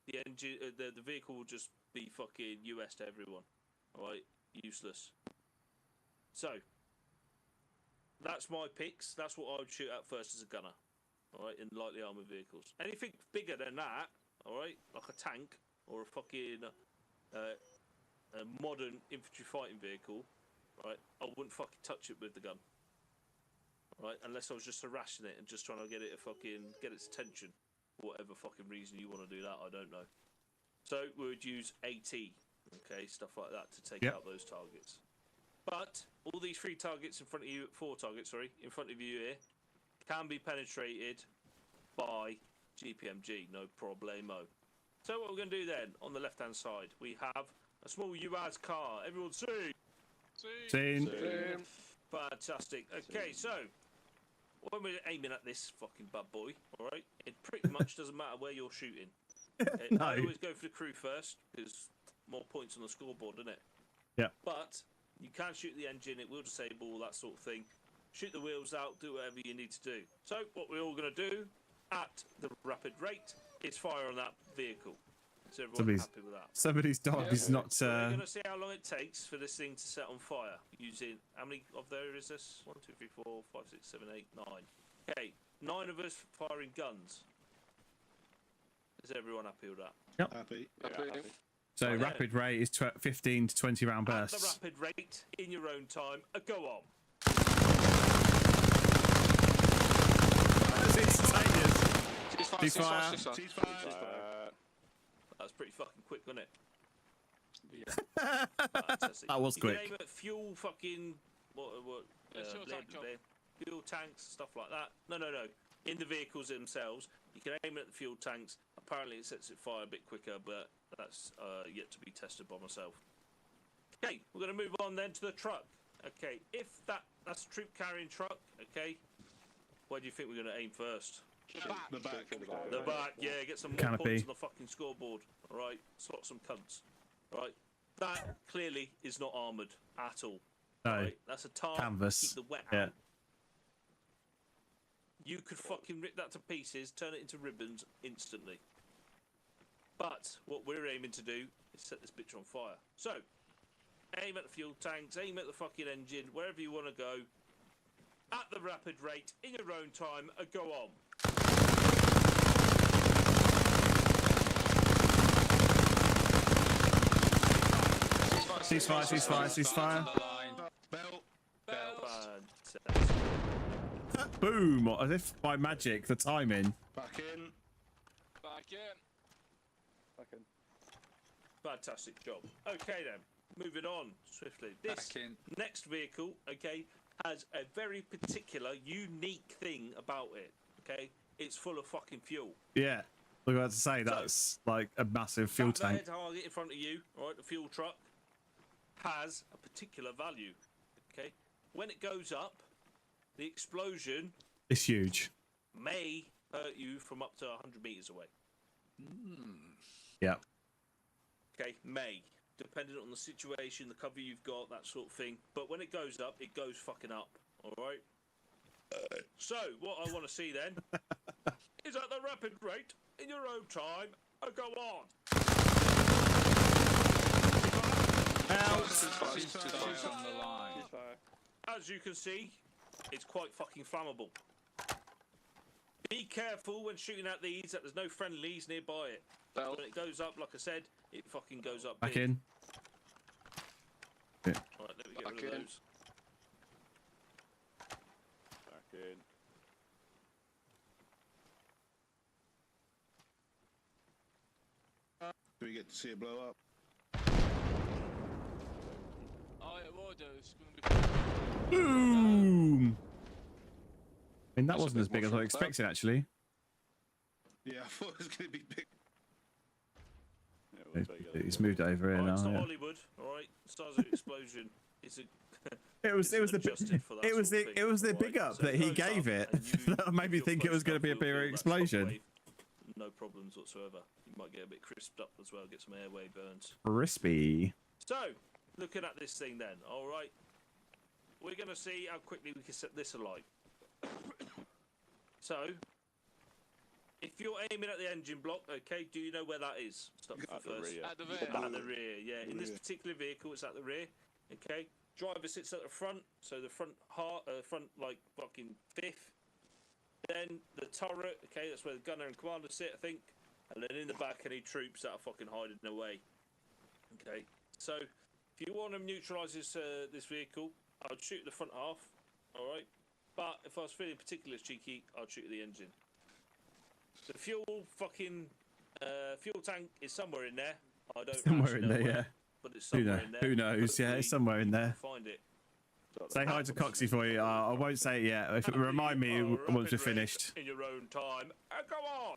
the engine, the vehicle will just be fucking US to everyone. All right, useless. So that's my picks. That's what I would shoot at first as a gunner. All right, in lightly armored vehicles. Anything bigger than that, all right, like a tank or a fucking a modern infantry fighting vehicle, right? I wouldn't fucking touch it with the gun, right? Unless I was just harassing it and just trying to get it get its attention, for whatever fucking reason you want to do that. I don't know. So we would use AT, okay, stuff like that to take out those targets. But all these four targets in front of you here, can be penetrated by GPMG, no problemo. So what we're going to do then, on the left-hand side, we have a small UAZ car. Everyone see? Seen. Fantastic. Okay, so when we're aiming at this fucking bad boy, all right, it pretty much doesn't matter where you're shooting. Okay? No. I always go for the crew first because more points on the scoreboard, isn't it? Yeah. But you can shoot the engine. It will disable all that sort of thing. Shoot the wheels out. Do whatever you need to do. So what we're all going to do at the rapid rate is fire on that vehicle. So everyone's happy with that. Somebody's dog is not. We're going to see how long it takes for this thing to set on fire. Using how many of there is this? 1, 2, 3, 4, 5, 6, 7, 8, 9. Okay, 9 of us firing guns. Is everyone happy with that? Yep. Happy. So rapid rate is 15 to 20 round bursts. At the rapid rate in your own time. Go on. It's instantaneous. Ceasefire. That's pretty fucking quick, wasn't it? Yeah. Fantastic. That was you quick. Can aim at fuel fucking fuel tank job. fuel tanks, stuff like that. No. In the vehicles themselves, you can aim at the fuel tanks. Apparently, it sets it fire a bit quicker, but that's yet to be tested by myself. Okay, we're going to move on then to the truck. Okay, if that's a troop carrying truck, okay, where do you think we're going to aim first? The back. The back, yeah, get some more Canopy. points on the fucking scoreboard. All right, slot some cunts. All right, that clearly is not armoured at all. No. Right? That's a tarp. Canvas. Keep the wet Yeah. out. You could fucking rip that to pieces, turn it into ribbons instantly. But what we're aiming to do is set this bitch on fire. So, aim at the fuel tanks, aim at the fucking engine, wherever you want to go, at the rapid rate, in your own time, and go on. Ceasefire. Belt. Boom! As if by magic, the timing. Back in. Back in. Back in. Fantastic job. Okay then, moving on swiftly. This next vehicle, okay, has a very particular, unique thing about it. Okay, it's full of fucking fuel. Yeah. I was about to say that's like a massive fuel That tank. target in front of you, all right, the fuel truck, has a particular value. Okay, when it goes up, the explosion It's huge. may hurt you from up to 100 meters away. Yeah. Okay, may, depending on the situation, the cover you've got, that sort of thing. But when it goes up, it goes fucking up. All right. So what I want to see then is at the rapid rate in your own time. Go on. As you can see, it's quite fucking flammable. Be careful when shooting at these that there's no friendlies nearby it. When it goes up, like I said, it fucking goes up Back big. in. Yeah. Alright, let me get rid of those. Back in. Do we get to see it blow up? Oh, it will do. It's going to be. Boom! I mean, that That's a wasn't bit as big as I more expected, actually. Yeah, I thought it was going to be big. He's moved it over here Alright, now. it's not Yeah. Hollywood, alright? Stars of Explosion. It's a. It was the big up that he gave it that made me think it was going to be a bigger explosion. No problems whatsoever. You might get a bit crisped up as well, get some airway burns. Crispy. So, looking at this thing then, alright? We're going to see how quickly we can set this alight. So, if you're aiming at the engine block, okay, do you know where that is? Stop At the rear. At the rear. At the rear, yeah. In this particular vehicle, it's at the rear, okay? Driver sits at the front, so the front like fucking fifth. Then the turret, okay, that's where the gunner and commander sit, I think. And then in the back, any troops that are fucking hiding away. Okay, so if you want to neutralise this vehicle, I'd shoot the front half, all right. But if I was feeling particularly cheeky, I'd shoot the engine. The fuel tank is somewhere in there. I don't Somewhere in actually know there, where, yeah. but it's Who somewhere knows? in there. Who knows? Yeah, it's somewhere in there. Find it. Say hi to Coxie for you. I won't say it yet. If it remind me once we're finished. In your own time. Go on.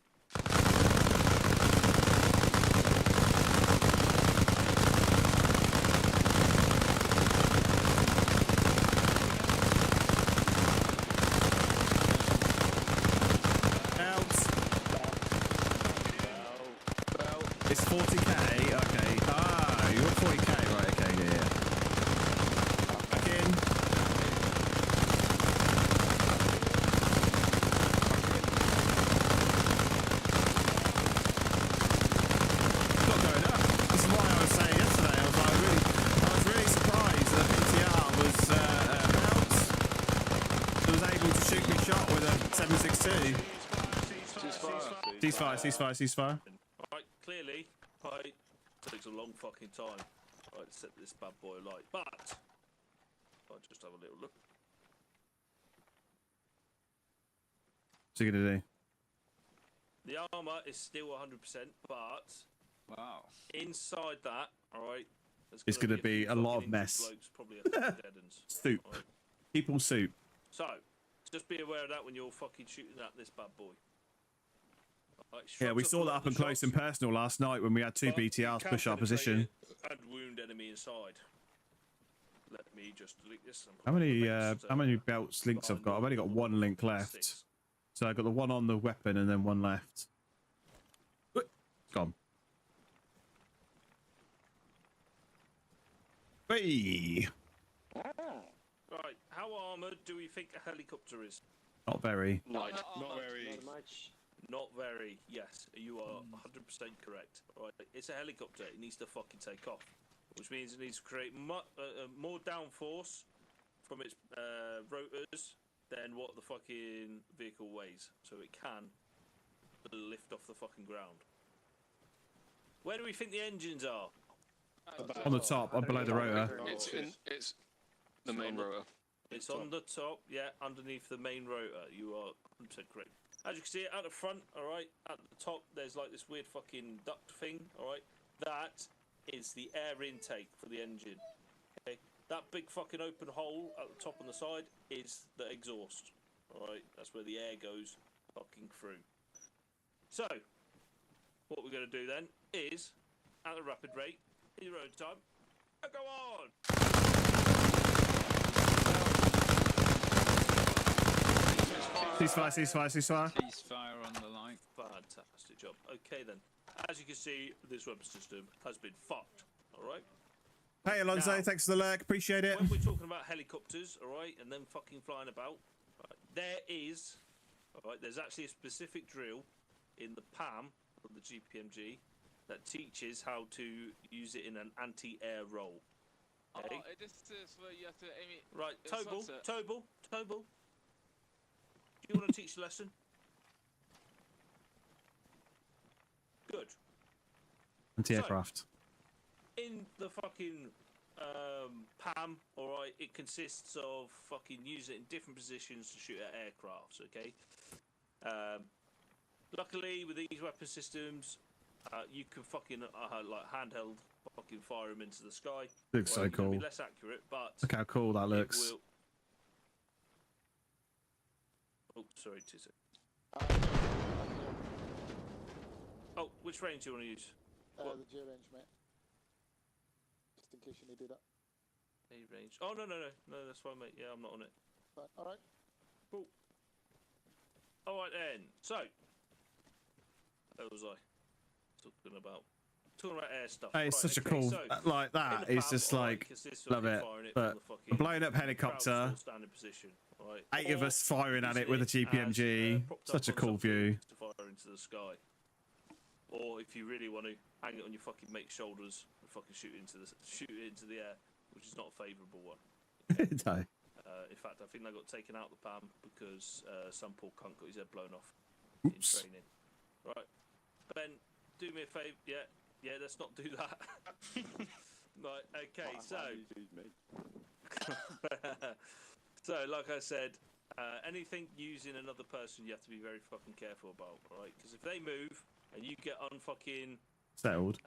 It's 40k. Okay. Ah, you're 40k, right? Okay, yeah. Back in. Not going up. This is why I was saying yesterday. I was really surprised that PTR was able to shoot me shot with a 7.62. Ceasefire. Alright, clearly, it takes a long fucking time. Right, to set this bad boy alight. But I'll just have a little look. What's he gonna do? The armor is still 100%, but Wow. Inside that, all right. It's going to be a lot of mess. Blokes, probably a couple of dead ends. Soup. All right. People soup. So, just be aware of that when you're fucking shooting at this bad boy. Right, Yeah, we saw that up and close and personal last night when we had two BTRs push our position. And wound enemy inside. Let me just delete this. How many belts links I've got? I've only got one link left. So I've got the one on the weapon and then one left. Gone. Hey. Right, how armoured do we think a helicopter is? Not very. Not very. Not much. Not very. Yes, you are 100% correct. Right, it's a helicopter. It needs to fucking take off, which means it needs to create more downforce from its rotors than what the fucking vehicle weighs, so it can lift off the fucking ground. Where do we think the engines are? On the top, below the rotor. It's the main rotor. It's on the top, yeah, underneath the main rotor. You are 100% correct. As you can see, at the front, all right, at the top, there's like this weird fucking duct thing, all right. That is the air intake for the engine. Okay, that big fucking open hole at the top on the side is the exhaust. All right, that's where the air goes fucking through. So, what we're going to do then is, at a rapid rate, in your own time, go on. Ceasefire, ceasefire, ceasefire. Ceasefire on the line. Fantastic job. Okay then, as you can see, this weapon system has been fucked. All right. Hey Alonso, Now, thanks for the lurk, appreciate it. When we're talking about helicopters, all right, and them fucking flying about, right, there's actually a specific drill in the PAM of the GPMG that teaches how to use it in an anti-air role. Okay? This is where you have to aim it. Right, Tobal. Do you want to teach the lesson? Good. Anti-aircraft. So, in the fucking PAM, alright, it consists of fucking use it in different positions to shoot at aircrafts, okay? Luckily, with these weapon systems, you can fucking, like, handheld fucking fire them into the sky. Looks so cool. Be less accurate, but... Look how cool that looks. Will... Oh, sorry, 2 seconds. Oh, which range do you want to use? The G range, mate. Just in case you needed it. A range. Oh, no, that's fine, mate. Yeah, I'm not on it. Right, alright. Cool. Alright then, so... What was I talking about? Talking about air stuff. Hey, it's such a cool, so, like that, it's just like, love it. But a blown up helicopter, position, right? 8 of us firing at it with a GPMG, such a cool view. To fire into the sky. Or if you really want to, hang it on your fucking mate's shoulders and fucking shoot it into the air, which is not a favourable one. No. In fact, I think they got taken out of the PAM because some poor cunt got his head blown off Oops. in training. Right, Ben, do me a favour. Yeah, let's not do that. Right, okay, so so like I said, anything using another person, you have to be very fucking careful about, right? Because if they move and you get unfucking settled,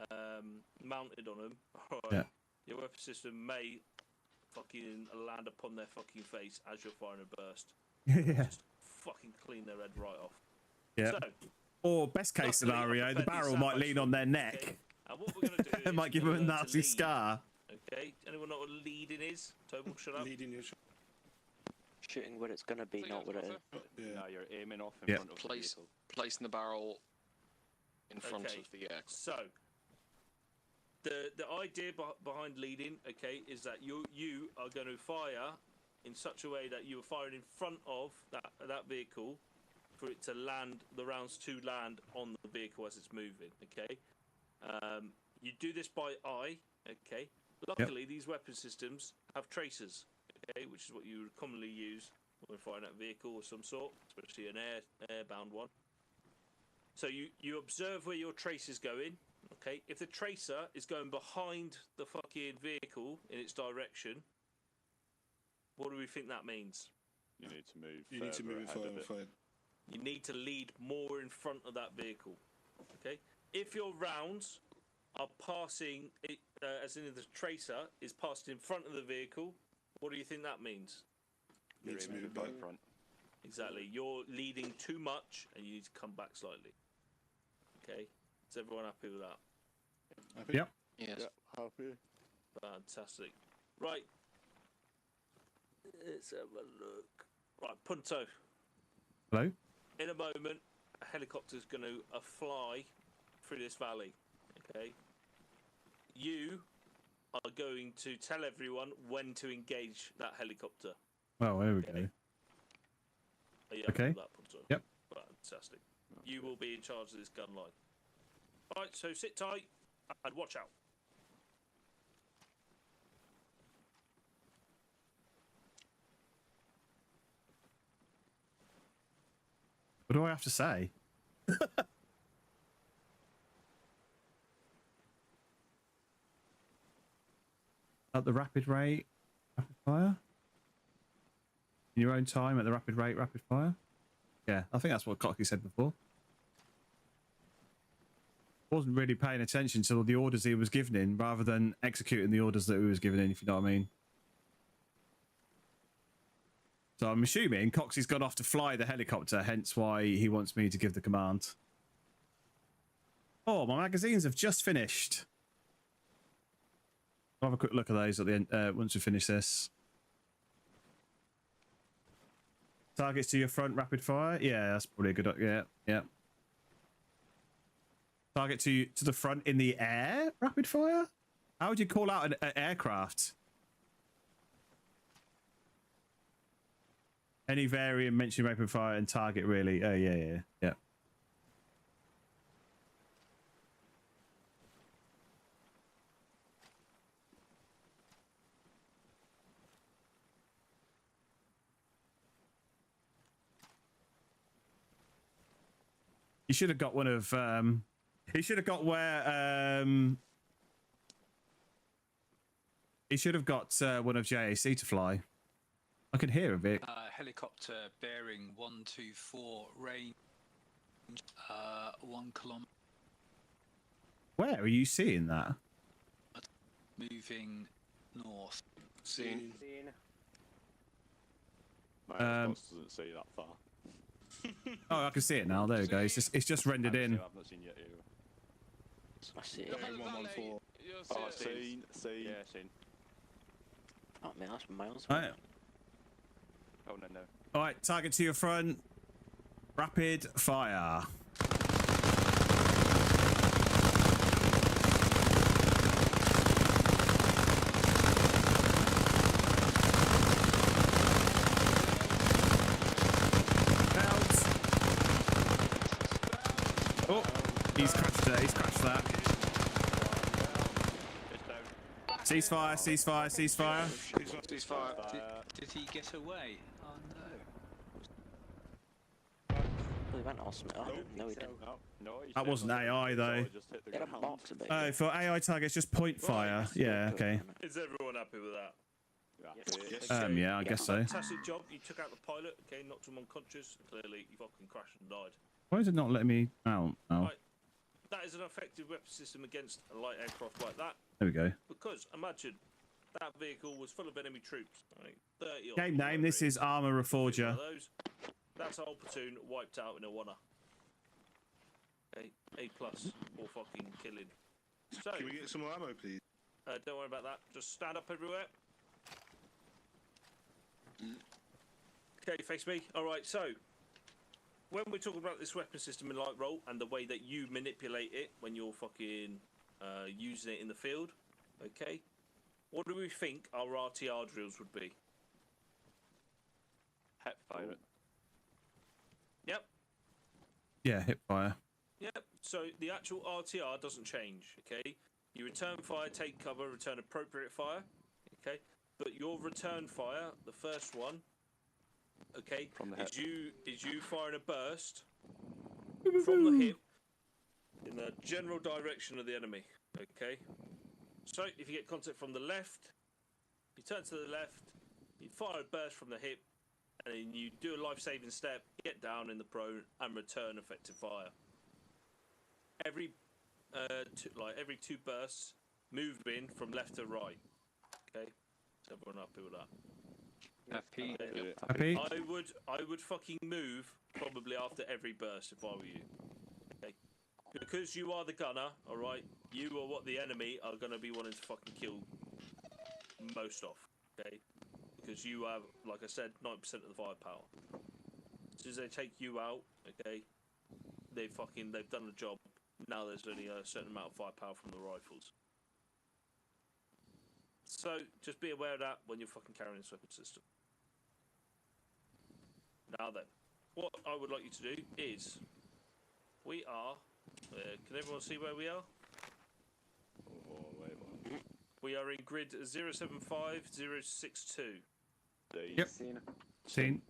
mounted on them, right, yeah, your weapon system may fucking land upon their fucking face as you're firing a burst. Yeah. Just fucking clean their head right off. Yeah. So, or best case scenario, the barrel might lean on their neck. okay. And what we're going to do It might give them a nasty scar. Okay, anyone know what leading is? Tobal, shut up. Leading your Shooting where it's going to be, not what it is. Yeah, you're aiming off in Yeah. front of the vehicle. Placing the barrel in front Okay, of the air. So, the idea behind leading, okay, is that you are going to fire in such a way that you are firing in front of that vehicle for it to land, the rounds to land on the vehicle as it's moving, okay? You do this by eye, okay? Luckily, these weapon systems have tracers, okay, which is what you would commonly use when firing at a vehicle of some sort, especially an airbound one. So you observe where your trace is going, okay? If the tracer is going behind the fucking vehicle in its direction, what do we think that means? You need to move. You need to move forward. You need to lead more in front of that vehicle, okay? If your rounds are passing, as in the tracer is passed in front of the vehicle, what do you think that means? Needs to move back. Front. Exactly. You're leading too much and you need to come back slightly. Okay. Is everyone happy with that? Yep. Yes. Yeah, happy. Fantastic. Right. Let's have a look. Right, Punto. Hello? In a moment, a helicopter's going to fly through this valley. Okay. You are going to tell everyone when to engage that helicopter. Oh, there we go. Are you Okay. happy with that, Punto? Yep. Fantastic. You will be in charge of this gun line. Right, so sit tight and watch out. What do I have to say? At the rapid rate, rapid fire? In your own time, at the rapid rate, rapid fire? Yeah, I think that's what Cocky said before. Wasn't really paying attention to the orders he was giving in, rather than executing the orders that he was giving in, if you know what I mean. So I'm assuming Coxie's gone off to fly the helicopter, hence why he wants me to give the command. Oh, my magazines have just finished. I'll have a quick look at those at the end, once we finish this. Targets to your front, rapid fire. Yeah, that's probably a good. Yeah. Target to the front in the air, rapid fire. How would you call out an aircraft? Any variant mention rapid fire and target really. Oh yeah. You should have got one of he should have got where he should have got one of JAC to fly. I can hear a bit. Helicopter bearing 124 range 1 kilometer. Where are you seeing that? Moving north. Seen. My Xbox doesn't see that far. Oh, I can see it now. There we go. It's just rendered in. I've not seen yet either. I see it. 114. Oh, seen. Yeah, seen. Oh man, that's miles All away. right. Oh no. All right, target to your front. Rapid fire. Oh, he's crashed it. He's crashed that. Ceasefire. Did he get away? Oh no. Well, he went awesome. Oh, no, he didn't. No, That wasn't AI though. Get a box a bit. Oh, for AI targets, just point fire. Yeah, okay. Is everyone happy with that? Yeah, I guess so. Fantastic job. You took out the pilot. Okay, knocked him unconscious. Clearly, you fucking crashed and died. Why is it not letting me out? Oh, Right. That is an effective weapon system against a light aircraft like that. there we go. Because imagine that vehicle was full of enemy troops. Right? 30 Game name. This is Arma Reforger. That's a whole platoon wiped out in a one-er. Okay, A+ or fucking killing. So, Can we get some more ammo, please? don't worry about that. Just stand up everywhere. Okay, face me. All right. So, when we're talking about this weapon system in light roll and the way that you manipulate it when you're fucking using it in the field, okay, what do we think our RTR drills would be? Hep fire it. Yep. Yeah, hip fire. Yep. So the actual RTR doesn't change. Okay. You return fire, take cover, return appropriate fire. Okay. But your return fire, the first one, okay, is you firing a burst from the hip in the general direction of the enemy. Okay. So if you get contact from the left, you turn to the left, you fire a burst from the hip, and then you do a life-saving step, get down in the prone, and return effective fire. Every like every 2 bursts, moving from left to right. Okay, so everyone happy with that? Happy. Okay. Happy? I would fucking move probably after every burst if I were you. Okay, because you are the gunner. All right, you are what the enemy are gonna be wanting to fucking kill most of. Okay, because you have, like I said, 90% of the firepower. As soon as they take you out, okay, they've done the job. Now there's only a certain amount of firepower from the rifles. So just be aware of that when you're fucking carrying this weapon system. Now then, what I would like you to do is, we are, can everyone see where we are? Oh, wait. We are in grid 075062. Yep. Seen.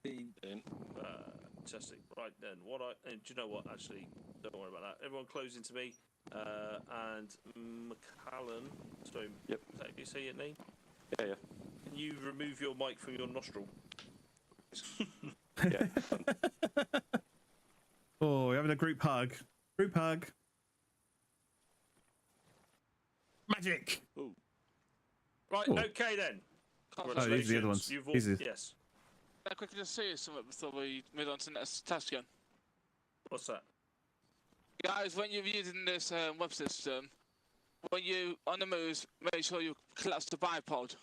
Fantastic. Right then, and do you know what? Actually, don't worry about that. Everyone close into me. And McCallan. So, yep. Is that how you say your name? Yeah. Can you remove your mic from your nostril? Yeah. Oh, we're having a group hug. Group hug. Magic. Ooh. Right. Ooh. Okay then. Oh, these are the other ones. You've all, These are... Yes. I quickly just say something before we move on to the next task again. What's that? Guys, when you're using this web system, when you on the moves, make sure you collapse the bipod.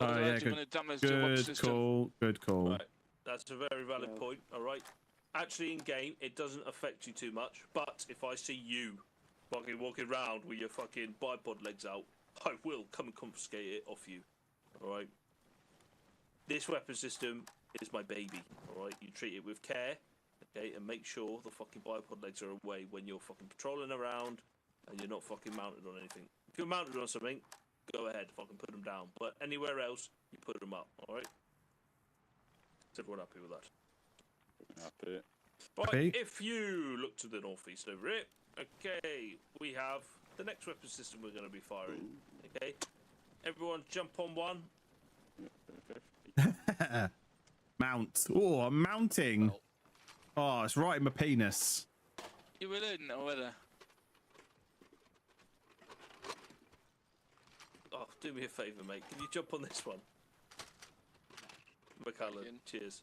Oh yeah, good call. Good call. Right. That's a very valid point. All right. Actually, in game, it doesn't affect you too much. But if I see you fucking walking around with your fucking bipod legs out, I will come and confiscate it off you. All right. This weapon system is my baby. All right. You treat it with care. Okay, and make sure the fucking bipod legs are away when you're fucking patrolling around and you're not fucking mounted on anything. If you're mounted on something, go ahead, fucking put them down. But anywhere else, you put them up, alright? Is everyone happy with that? Happy. Right, if you look to the northeast over it, okay, we have the next weapon system we're going to be firing. Okay, everyone jump on one. Mount. Oh, I'm mounting. Oh, it's right in my penis. You will in already. Oh, do me a favour, mate. Can you jump on this one? McCullen, cheers.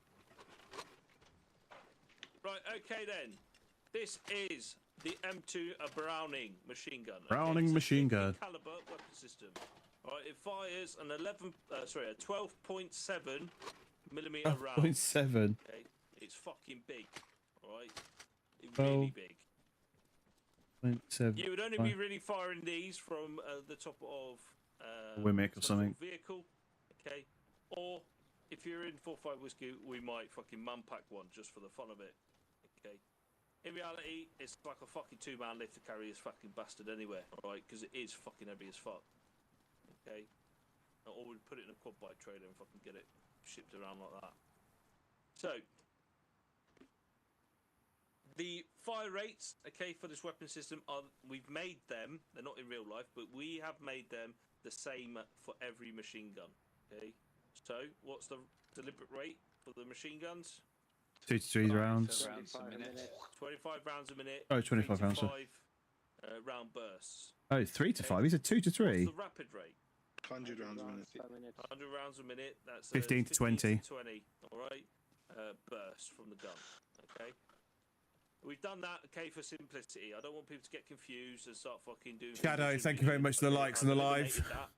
Right, okay then. This is the M2 Browning machine gun. Browning machine gun. Caliber weapon system. Right, it fires an 12.7 millimeter round. 12.7. Okay, it's fucking big. Alright, it's really big. 0.7. You would only be really firing these from the top of a Wimmick or something. Vehicle, okay. Or if you're in 4-5 whiskey, we might fucking pack one just for the fun of it. Okay. In reality, it's like a fucking 2-man lift to carry this fucking bastard anywhere, alright? Because it is fucking heavy as fuck. Okay. Or we'd put it in a quad bike trailer and fucking get it shipped around like that. So. The fire rates, okay, for this weapon system are, we've made them, they're not in real life, but we have made them the same for every machine gun, okay? So, what's the deliberate rate for the machine guns? 2 to 3 rounds. 25 rounds a minute. Oh, 25 rounds. 5 round bursts. Oh, 3 to 5. He said 2 to 3. What's the rapid rate? 100 rounds a minute. 100 rounds a minute. That's 15 to 20. 20, all right? Bursts from the gun, okay? We've done that, okay, for simplicity. I don't want people to get confused and start fucking doing... Shadow, thank you very much for the likes and the live. That,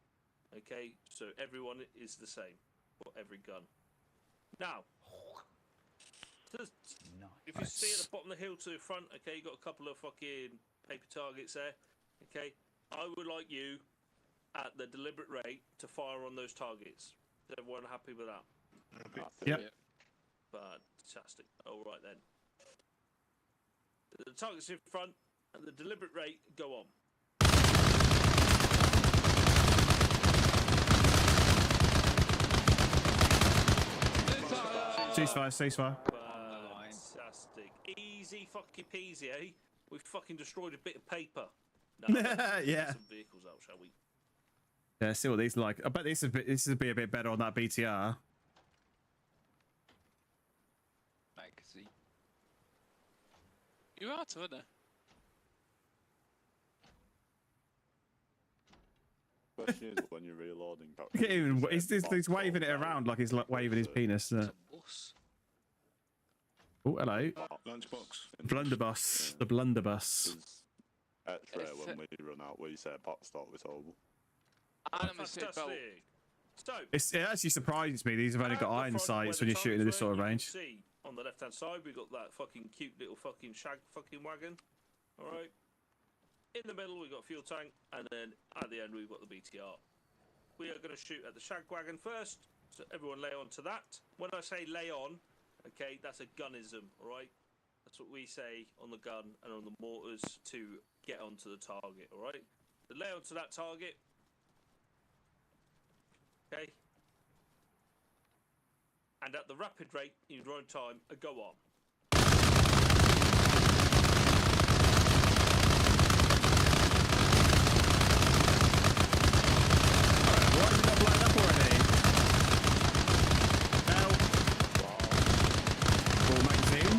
okay, so everyone is the same for every gun. Now, if you see at the bottom of the hill to the front, okay, you got a couple of fucking paper targets there, okay? I would like you, at the deliberate rate, to fire on those targets. Is everyone happy with that? Happy. Yep. Fantastic. All right then. The target's in front, and the deliberate rate, go on. Ceasefire. Fantastic. Easy fucking peasy, eh? We've fucking destroyed a bit of paper. Now, yeah. Get some vehicles out, shall we? Yeah, see what these are like. I bet this would be a bit better on that BTR. You are, aren't they? question is when you're reloading. Look at him. He's waving it around like he's like waving his penis. Oh, hello. Lunchbox. Blunderbuss. The blunderbuss. X-ray when we run out, we say pot stop with Oval. Fantastic. So, It actually surprises me these have only got iron sights when you're shooting at this sort of range. See, on the left hand side, we've got that fucking cute little fucking shag fucking wagon. Alright. In the middle, we've got a fuel tank, and then at the end, we've got the BTR. We are going to shoot at the shag wagon first, so everyone lay on to that. When I say lay on, okay, that's a gunism, alright? That's what we say on the gun and on the mortars to get onto the target, alright? So lay onto that target. Okay. And at the rapid rate in your own time, go on. Why is it not blown up already? Now. Full magazine.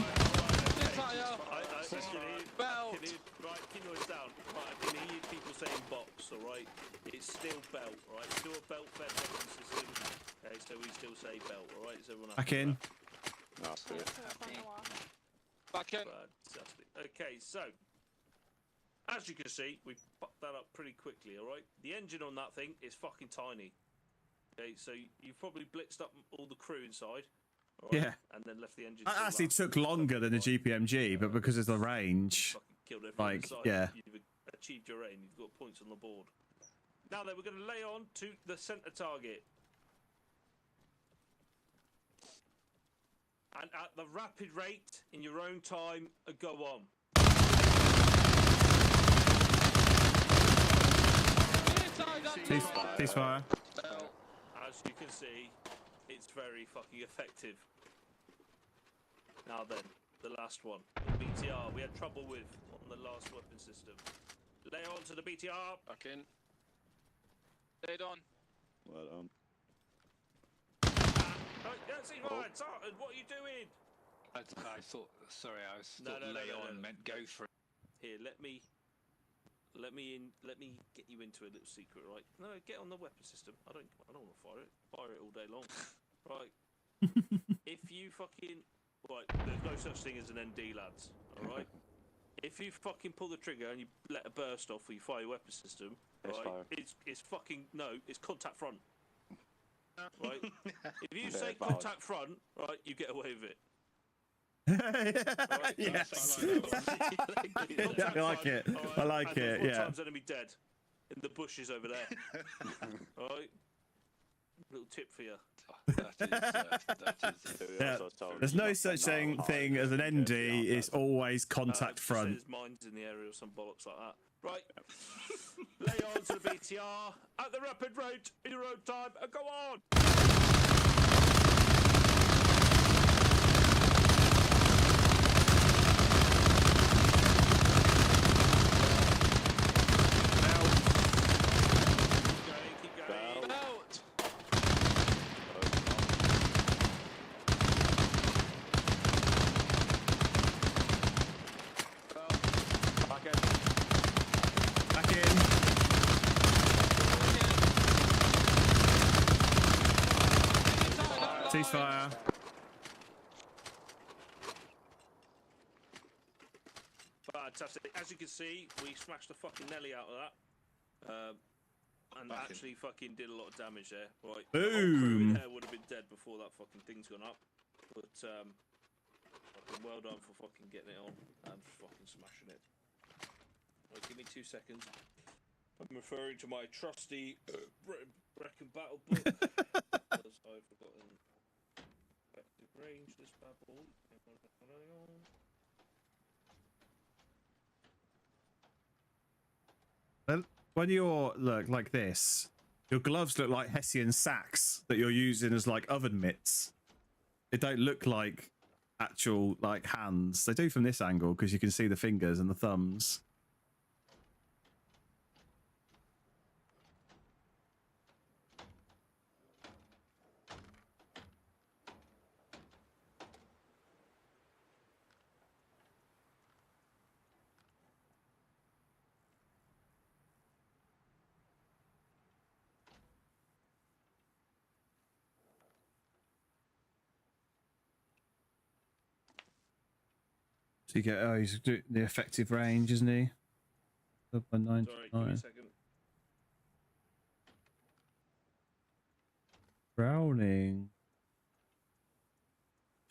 Right, keep noise down. Right, I can hear people saying box, alright? It's still belt, right? It's still a belt fed weapon system. Okay, so we still say belt, alright? Is everyone Back in. Back in. Fantastic. Okay, so as you can see, we popped that up pretty quickly, alright? The engine on that thing is fucking tiny. Okay, so you've probably blitzed up all the crew inside. Right? Yeah. And then left the engine. That actually took longer than the GPMG, but because of the range, like, yeah. You've achieved your aim. You've got points on the board. Now then, we're going to lay on to the centre target. And at the rapid rate, in your own time, go on. Ceasefire. As you can see, it's very fucking effective. Now then, the last one. The BTR we had trouble with on the last weapon system. Lay on to the BTR. Back in. Lay it on. Well done. Sarton, what are you doing? I thought, sorry, I was No, thought no, lay no, on no. meant go for it. Here, let me get you into a little secret, right? No, get on the weapon system. I don't want to fire it. Fire it all day long. Right. If you fucking there's no such thing as an ND, lads. All right. If you fucking pull the trigger and you let a burst off or you fire your weapon system, right? It's fucking it's contact front. Right. If you say contact front, right, you get away with it. Right? Yes. Yeah, I like it. Right? I like it. Yeah. Times enemy dead in the bushes over there. All right. Little tip for you. Yeah. There's no such thing as an ND. It's always contact front. There's mines in the area or some bollocks like that. Right. Lay on to the BTR at the rapid rate in your own time and go on. Ceasefire. Fantastic. As you can see, we smashed the fucking Nelly out of that. And actually fucking did a lot of damage there. Right. Boom. The whole crew in there would have been dead before that fucking thing's gone up. But fucking well done for fucking getting it on and fucking smashing it. Right, give me 2 seconds. I'm referring to my trusty Brecken battle book. Because I've forgotten effective range this bad boy. Well, when you're like this, your gloves look like Hessian sacks that you're using as like oven mitts. They don't look like actual like hands. They do from this angle because you can see the fingers and the thumbs. So you get, oh, he's doing the effective range, isn't he? Up by 99. Sorry, give me a second. Browning.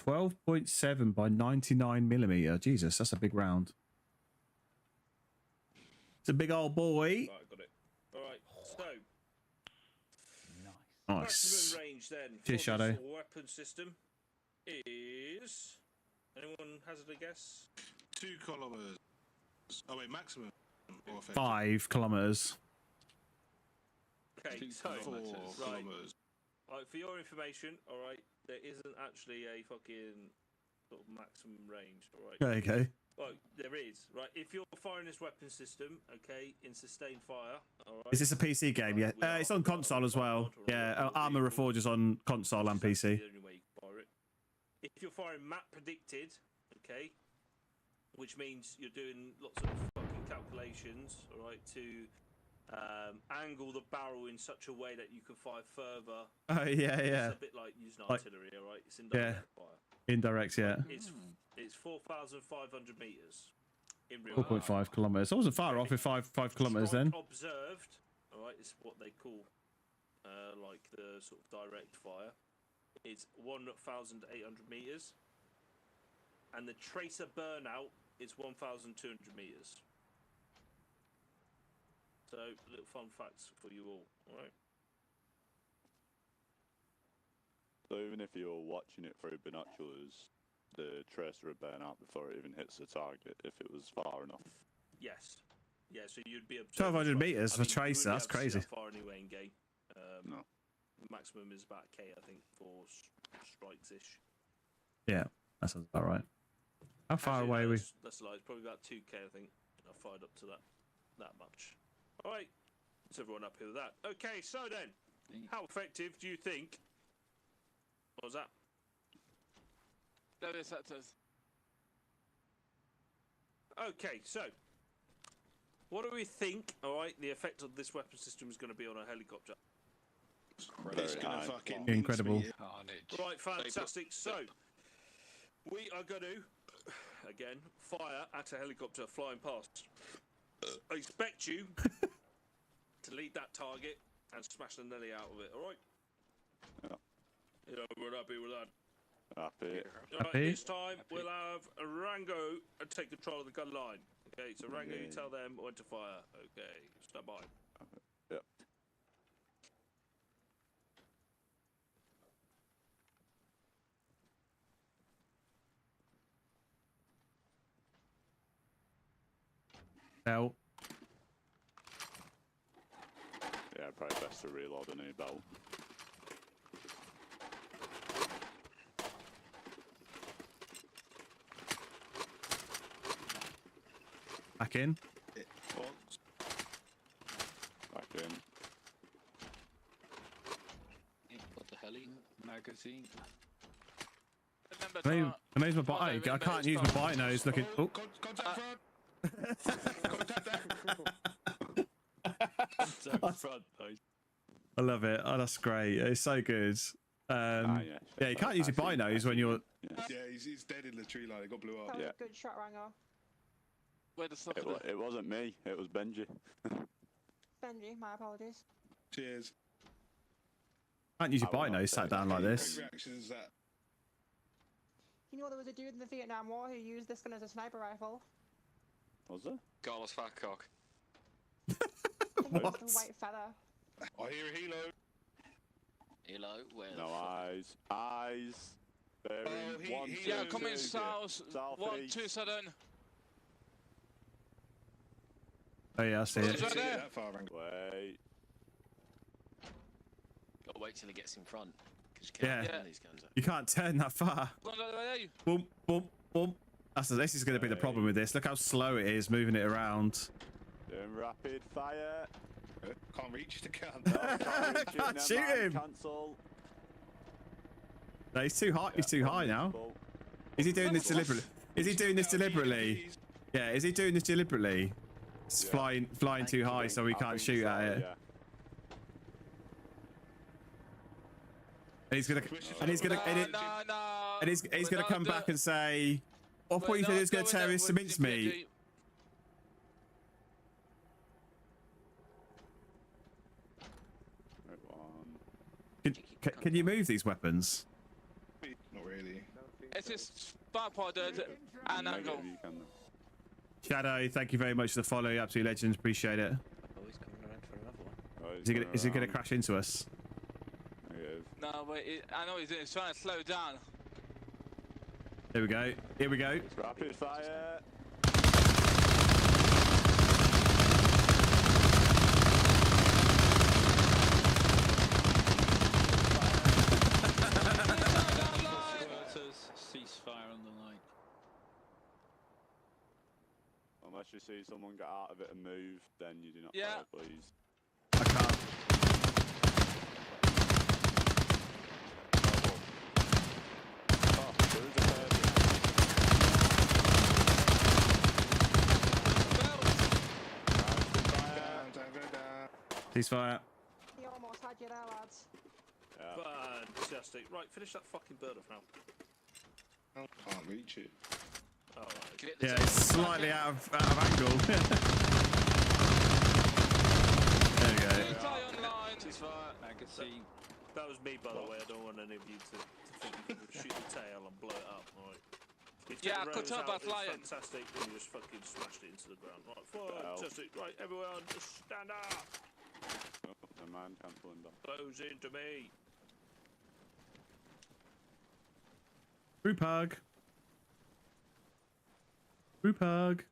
12.7 by 99mm. Jesus, that's a big round. It's a big old boy. Right, got it. Alright, so. Nice. Maximum range then for Cheers, Shadow. this weapon system is. Anyone hazard a guess? 2 kilometers. Oh wait, maximum. Or effective? 5 kilometers. Okay, so 4 right. kilometers. Right, for your information, alright, there isn't actually a fucking sort of maximum range, alright? There you go. Well, there is, right? If you're firing this weapon system, okay, in sustained fire, alright. Is this a PC game? Yeah. It's on console as well. Yeah, Arma Reforger's on console and PC. The only way you can fire it. If you're firing map predicted, okay, which means you're doing lots of fucking calculations, alright, to angle the barrel in such a way that you can fire further. Oh yeah, yeah. It's a bit like using artillery, alright? It's indirect fire. Indirect, yeah. It's 4,500 meters in real 4.5 kilometers. I wasn't far off with 5 kilometers then. Observed, alright, it's what they call like the sort of direct fire. It's 1,800 meters, and the tracer burnout is 1,200 meters. So, little fun facts for you all, alright? So even if you're watching it through binoculars, the tracer would burn out before it even hits the target if it was far enough. Yes. Yeah, so you'd be 1,200 meters for tracer, that's crazy. Far anyway in game. No. The maximum is about K, I think, for strikes-ish. Yeah, that sounds about right. How far Actually, away no, are we? That's like probably about 2K, I think. I fired up to that much. All right, is everyone up here with that? Okay, so then, how effective do you think? What was that? There is sectors. Okay, so what do we think? All right, the effect of this weapon system is going to be on a helicopter. It's gonna fucking incredible. Right, fantastic. So we are going to again fire at a helicopter flying past. I expect you to lead that target and smash the nelly out of it. All right. Yeah. We're happy with that. Happy. Right, this time we'll have Rango take control of the gun line. Okay, so Rango, you tell them when to fire. Okay, stand by. Yep. Belt. Yeah, probably best to reload a new belt. Back in. Back in. Put the heli magazine. Remember I use my bite. I can't use my bite nose looking. Oh. Contact front. I love it. Oh, that's great. It's so good. Yeah, you can't use your binos when you're. Yeah, he's dead in the tree line. It got blew up. That was a good shot, Rango. Where the stuff It wasn't me. It was Benji. Benji, my apologies. Cheers. Can't use your binos sat down like this. What reaction is that? You know there was a dude in the Vietnam War who used this gun as a sniper rifle. Was there? Carlos Fatcock. What? The white feather. I hear a helo. Hello, where? No eyes. Eyes. Bearing 1, 2, yeah, coming 2, south. south 1, east. 2, sudden. Oh yeah, I see it. Right there. That far, Rango. Wait. Gotta wait till he gets in front. Because you can't turn these guns up. You can't turn that far. Boom, boom, boom. This is going to be the problem with this. Look how slow it is moving it around. Doing rapid fire. Can't reach the gun. Can't shoot him. Cancel. No, he's too high. He's too high now. Is he doing this deliberately? Is he doing this deliberately? Yeah, is he doing this deliberately? It's flying too high, so we can't shoot at it. Yeah. And he's gonna come back and say, I thought you said he was going to tear his mincemeat. Can you move these weapons? Not really. It's just bipodded and angle. Shadow, thank you very much for the follow. Absolute legends. Appreciate it. Oh, he's coming around for another one. Oh, Is he going to crash into us? No, but I know he's doing. He's trying to slow down. Here we go. Here we go. It's rapid fire. Ceasefire on the line. Unless you see someone get out of it and move, then you do not fire, please. I can't. Oh, there is a Ceasefire. You almost had you there, lads. Fantastic. Right, finish that fucking bird off now. I can't reach it. Oh, right. Yeah, it's slightly out of angle. There we go. Magazine. That was me, by the way. I don't want any of you to think you can shoot the tail and blow it up. All right. Yeah, I could tell about flying. Fantastic. And you just fucking smashed it into the ground. Right, fantastic. Right, everyone, just stand up. Oh, the man cancelling that. Close into me. Group hug. Group hug.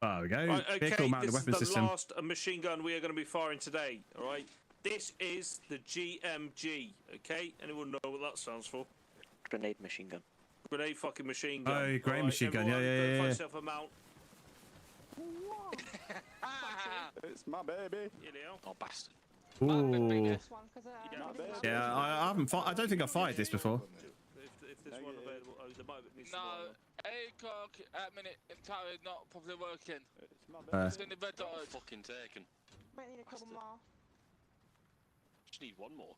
There we go. Right, okay, Vehicle mounted this weapon is the system. last machine gun we are going to be firing today. All right. This is the GMG. Okay. Anyone know what that stands for? Grenade machine gun. Grenade fucking machine gun. Oh, grenade machine gun. Yeah, Everyone, yeah, yeah. Find yourself a mount. It's my baby. You know. Oh, bastard. Ooh. Yeah, I haven't. I don't think I've fired this before. If there's one available, oh, there might be some No, ACOG at minute entirely not properly working. Uh. It's in the red dot. Fucking taken. Might need a couple more. Just need one more.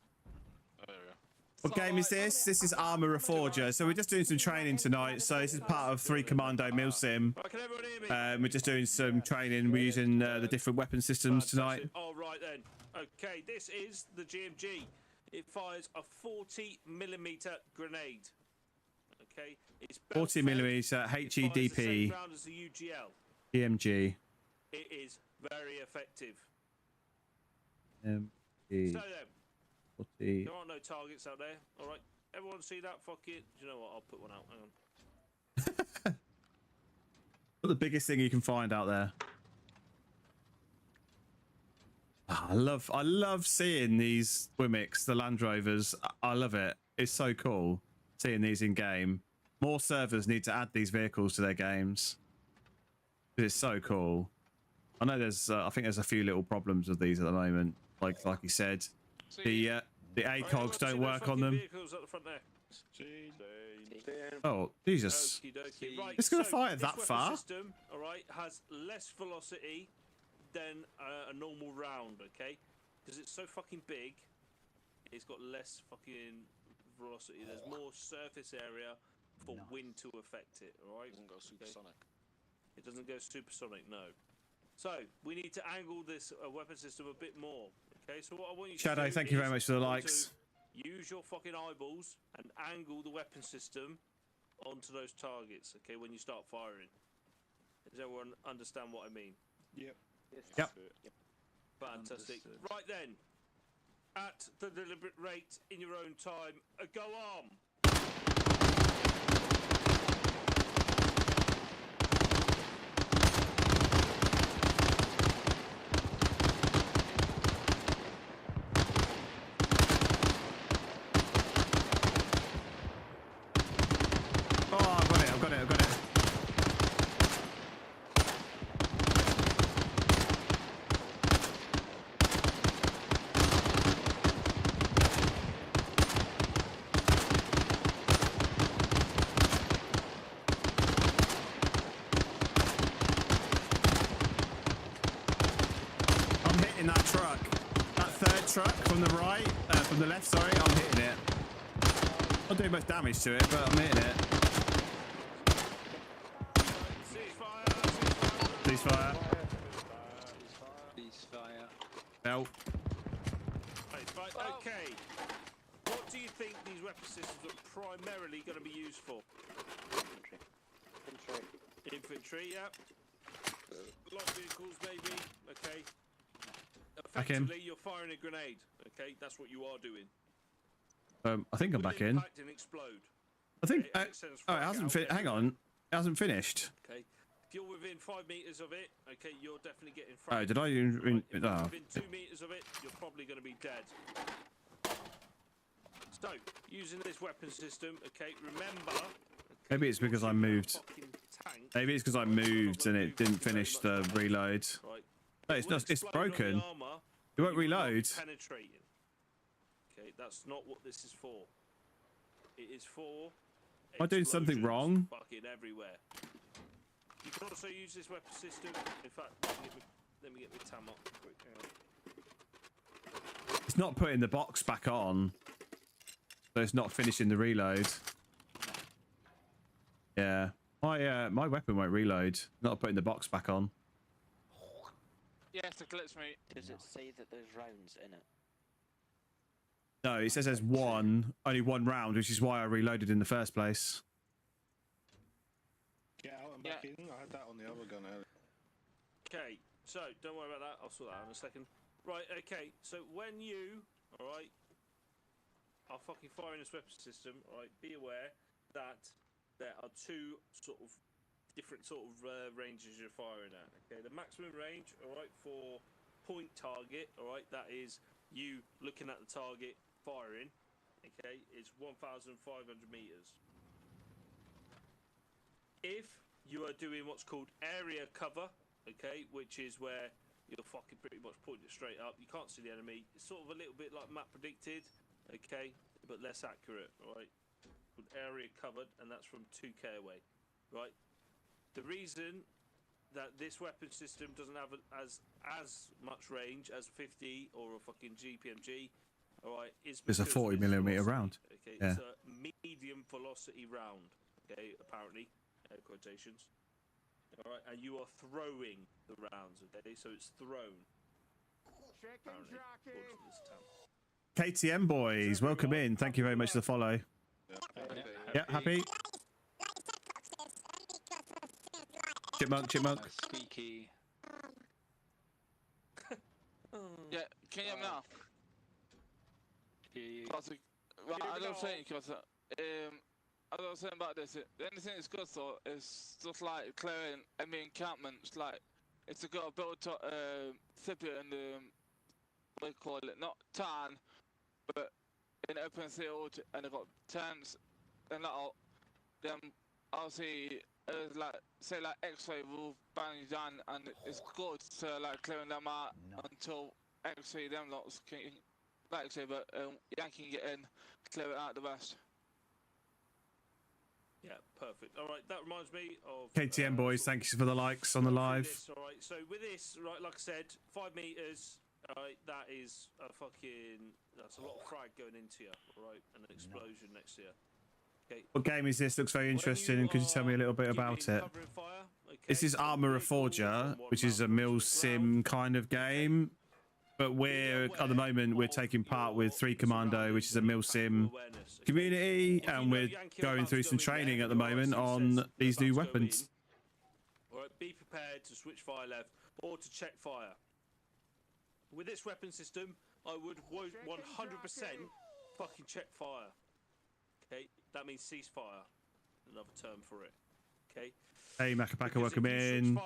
Oh, there we go. What game is this? This is Arma Reforger. So we're just doing some training tonight. So this is part of 3 Commando Milsim. We're just doing some training. We're using the different weapon systems tonight. All right then. Okay, this is the GMG. It fires a 40mm grenade. Okay, it's 40mm HEDP round as the UGL. GMG. It is very effective. MG. So then, 40. there are no targets out there. All right, everyone see that? Fuck it. Do you know what? I'll put one out. Hang on. What the biggest thing you can find out there? I love seeing these Wimicks, the Land Rovers. I love it. It's so cool seeing these in game. More servers need to add these vehicles to their games. It's so cool. I know there's, I think there's a few little problems with these at the moment. Like you said, the ACOGs don't work on them. Vehicles at the front there. Oh Jesus! Right, It's gonna so fire this that weapon far. System, all right, has less velocity than a normal round, okay? Because it's so fucking big, it's got less fucking velocity. There's more surface area for wind to affect it, all right? It doesn't go supersonic. It doesn't go supersonic, no. So we need to angle this weapon system a bit more, okay? So what I want you to Shadow, do thank you very is much for the I want likes. to use your fucking eyeballs and angle the weapon system onto those targets, okay? When you start firing. Does everyone understand what I mean? Yep. Yep. Fantastic. Right then, at the deliberate rate in your own time, go arm. Oh, I've got it. I'm hitting that truck. That third truck from the right, from the left, sorry, I'm hitting it. Not doing much damage to it, but I'm hitting it. Ceasefire. Ceasefire. No. Right, okay. What do you think these weapon systems are primarily going to be used for? Infantry, yeah. Light vehicles, maybe. Okay. Back in. Effectively, you're firing a grenade. Okay, that's what you are doing. I think I'm back in. Impact and explode. I think. Okay, Oh, it hasn't. Hang on. It hasn't finished. Okay. If you're within 5 meters of it, okay, you're definitely getting Oh, fragged. did I? If you're Oh. within 2 meters of it, you're probably going to be dead. So, using this weapon system, okay, remember. Maybe it's because I moved. Maybe it's because I moved and it didn't finish the reload. Right. No, it's not. It's broken. It won't reload. Penetrating. Okay, that's not what this is for. It is for. Am I doing something wrong? Fucking everywhere. You can also use this weapon system. In fact, let me get my tam up quick. It's not putting the box back on, so it's not finishing the reload. Yeah, my weapon won't reload. Not putting the box back on. Yeah, it's a glitch, mate. Does it say that there's rounds in it? No, it says there's only one round, which is why I reloaded in the first place. Get out and back in. I had that on the other gun earlier. Okay, so don't worry about that. I'll sort that out in a second. Right, okay, so when you, alright, are fucking firing this weapon system, alright, be aware that there are two different ranges you're firing at. Okay, the maximum range, alright, for point target, alright, that is you looking at the target firing, okay, is 1,500 meters. If you are doing what's called area cover, okay, which is where you're fucking pretty much pointing straight up, you can't see the enemy, it's sort of a little bit like map predicted, okay, but less accurate, right? Called area covered, and that's from 2k away, right? The reason that this weapon system doesn't have as much range as 50 or a fucking GPMG, alright, is It's a because 40mm round. Okay, Yeah. it's a medium velocity round, okay, apparently, air quotations. Alright, and you are throwing the rounds, okay, so it's thrown. Apparently, according to this tab. KTM boys, welcome in. Thank you very much for the follow. Yeah, happy? Chipmunk. Squeaky. Yeah, can you hear me now? Right, I don't think because as I was saying about this, the only thing that's good though is just like clearing enemy encampments. Like it's a got a built up city in the what do you call it? Not town, but in open field, and they got tents and that. Then obviously like say like X-ray will bang you down, and it's good to like clearing them out until X-ray them lots can like X-ray, but Yankee can get in, clear it out the rest. Yeah, perfect. All right, that reminds me of KTM boys, thank you for the likes on the live. All right, so with this, right, like I said, 5 meters. All right, that's a lot of frag going into you. All right, and an explosion next to you. Okay. What game is this? Looks very interesting. Could you tell me a little bit about it? This is Arma Reforger, which is a Milsim kind of game. But at the moment, we're taking part with 3 Commando, which is a Milsim community, and we're going through some training at the moment on these new weapons. All right, be prepared to switch fire left or to check fire. With this weapon system, I would 100% fucking check fire. Okay, that means ceasefire. Another term for it. Okay. Hey, Macapaka, welcome in.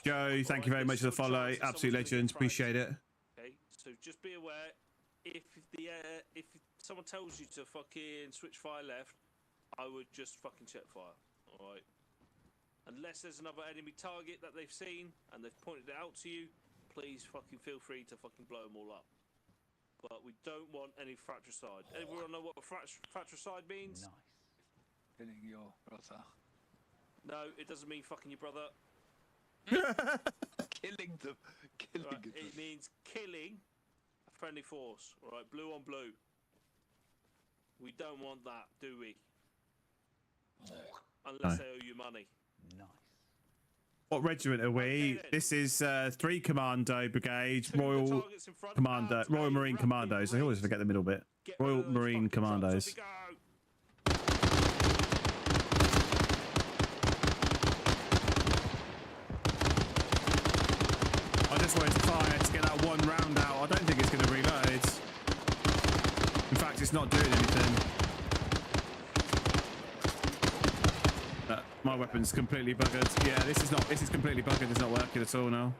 Joe, thank you very much for the follow. Absolute legend. Appreciate it. Okay, so just be aware if someone tells you to fucking switch fire left, I would just fucking check fire. All right. Unless there's another enemy target that they've seen and they've pointed it out to you, please fucking feel free to fucking blow them all up. But we don't want any fratricide. Everyone know what fratricide means? Nice. Killing your brother. No, it doesn't mean fucking your brother. Killing them. Right, it means killing a friendly force. All right, blue on blue. We don't want that, do we? Unless they owe you money. Nice. What regiment are we? This is 3 Commando Brigade, Royal Commando, Royal Marine Commandos. I always forget the middle bit. Royal Marine Commandos. I just wanted to fire to get that one round out. I don't think it's going to reload. In fact, it's not doing anything. My weapon's completely buggered. Yeah, this is completely buggered. It's not working at all now.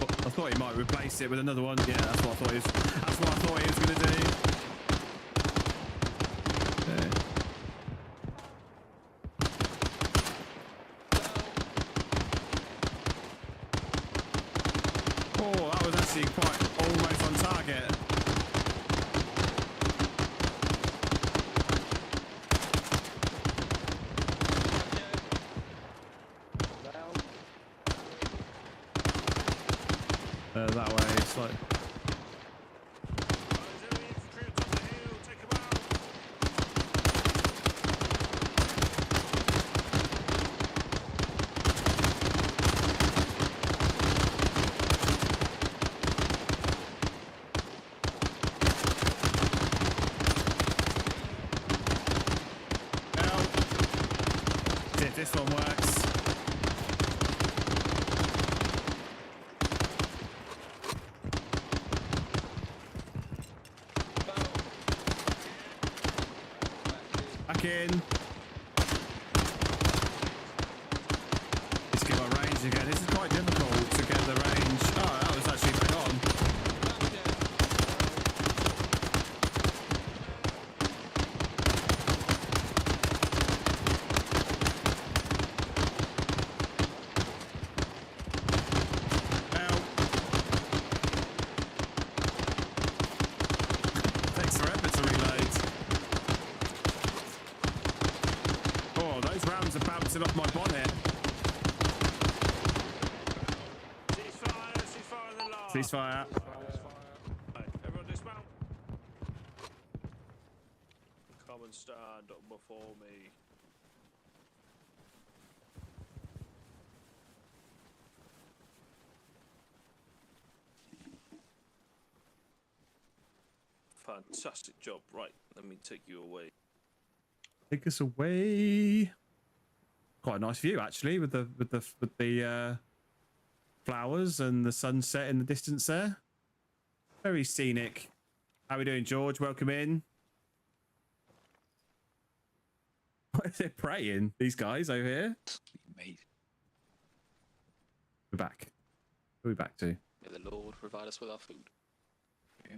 I thought he might replace it with another one. Yeah, that's what I thought he was. That's what I thought he was going to do. Oh, that was actually quite almost on target. That way, it's like. See if this one works. Back in. Let's get my range again. This is quite difficult to get the range. Oh, that was actually bang on. Takes forever to reload. Oh, those rounds are bouncing off my bonnet. Ceasefire. Right, everyone dismount. Come and stand up before me. Fantastic job. Right, let me take you away. Take us away. Quite a nice view actually, with the flowers and the sunset in the distance there. Very scenic. How are we doing, George? Welcome in. What is it praying? These guys over here. We're back. Who are we back to? May the Lord provide us with our food. Yeah.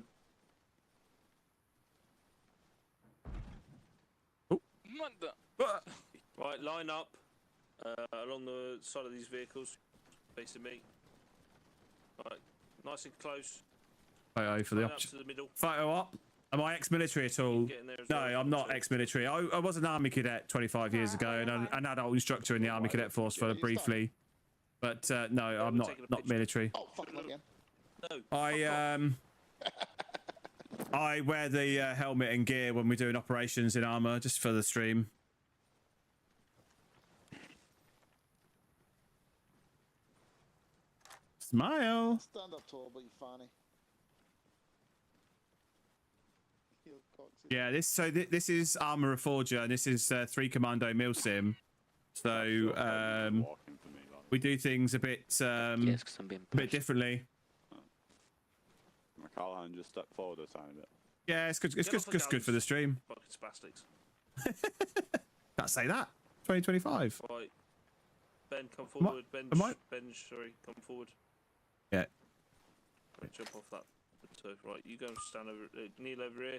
Right, line up along the side of these vehicles, facing me. Right, nice and close. Photo for the Line up option. to the middle. Photo up. Am I ex-military at all? No, I'm not ex-military. I was an army cadet 25 years ago and an adult instructor in the army cadet force for briefly. But no, I'm not military. Oh, fuck again. I wear the helmet and gear when we're doing operations in Arma, just for the stream. Smile. Stand up tall, but you're funny. Yeah, this is Arma Reforger, and this is 3 Commando Milsim. So we do things a bit differently. McCallaghan just stepped forward a tiny bit. Yeah, it's good. It's good for the stream. Fucking spastics. Can't say that. 2025. Right, Ben, come forward. Ben, sorry, come forward. Yeah. Right, jump off that. Right, you go and stand over, kneel over here.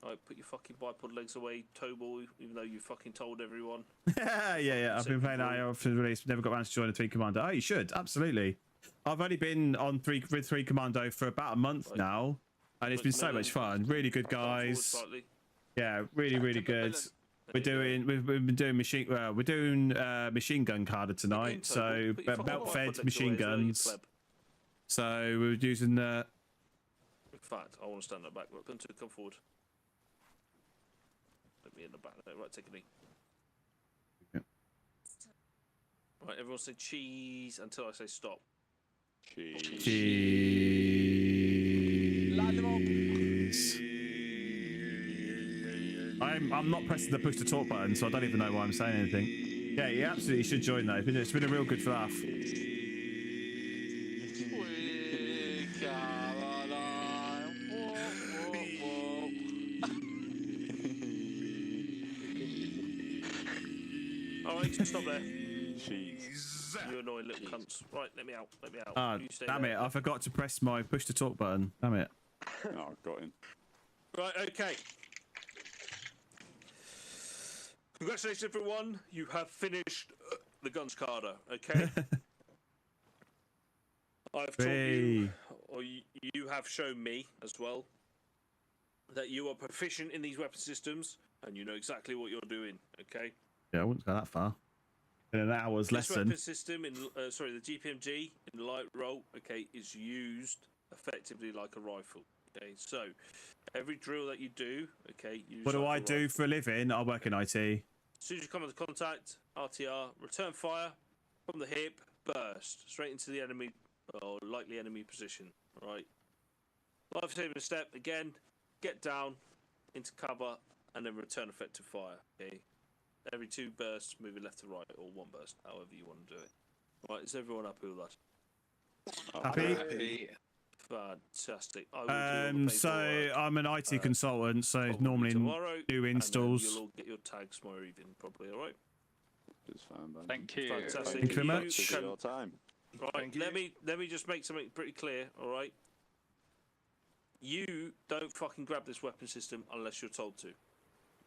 Right, put your fucking bipod legs away, toe ball, even though you fucking told everyone. yeah. I've been playing IO for the release, never got around to join a 3 Commando. Oh, you should, absolutely. I've only been on 3 Commando for about a month now. and it's been so much fun. Really good guys. Yeah, really good. We've been doing machine gun Cadre tonight, so belt-fed machine guns. So we're using the. In fact, I want to stand at the back. Look, come forward. Let me in the back there. Right, take a knee. Right, everyone say cheese until I say stop. Cheese. I'm not pressing the push to talk button, so I don't even know why I'm saying anything. Yeah, you absolutely should join though. It's been a real good laugh. Alright, stop there. Jeez. You annoying little cunts. Right, let me out. Ah, damn it. I forgot to press my push to talk button. Damn it. Oh, got him. Right, okay. Congratulations, everyone. You have finished the guns Cadre, okay? I've taught you, or you have shown me as well, that you are proficient in these weapon systems and you know exactly what you're doing, okay? Yeah, I wouldn't go that far. In an hour's lesson. This weapon system, the GPMG in the light role, okay, is used effectively like a rifle, okay? So, every drill that you do, okay, what do I do for a living? I work in IT. As soon as you come into contact, RTR, return fire from the hip, burst straight into the enemy or likely enemy position. All right. Life-saving step again. Get down into cover and then return effective fire. Okay. Every 2 bursts, moving left to right, or 1 burst, however you want to do it. Right. Is everyone happy with that? Happy. Fantastic. So I'm an IT consultant, so normally do installs. You'll all get your tags tomorrow evening, probably. All right. It's fine, man. Thank you. Fantastic. Thank you very much. Your time. Right. Let me just make something pretty clear. All right. You don't fucking grab this weapon system unless you're told to.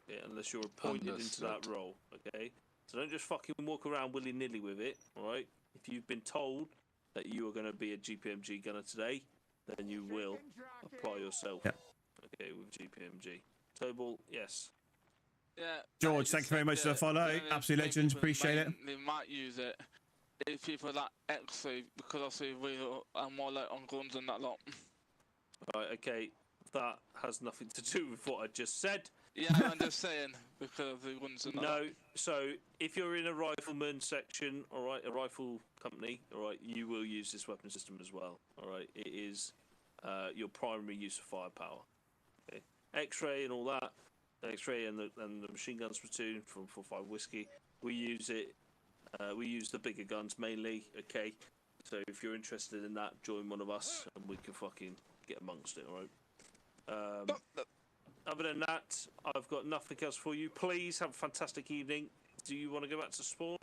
Yeah, unless you're appointed into that role. Okay. So don't just fucking walk around willy-nilly with it. All right. If you've been told that you are going to be a GPMG gunner today, then you will apply yourself. Yeah. Okay, with GPMG. Tobal, yes. Yeah. George, thank you very much for the follow. Absolute legend. Appreciate it. They might use it if people like X-ray, because obviously we are more like on guns and that lot. Right, okay. That has nothing to do with what I just said. Yeah, I'm just saying, because of the guns and that. No, so if you're in a rifleman section, alright, a rifle company, alright, you will use this weapon system as well. Alright, it is your primary use of firepower. Okay. X-ray and all that, X-ray and the machine guns platoon from 4-5 whiskey, we use it. We use the bigger guns mainly. Okay, so if you're interested in that, join one of us and we can fucking get amongst it. Alright. Other than that, I've got nothing else for you. Please have a fantastic evening. Do you want to go back to spawn?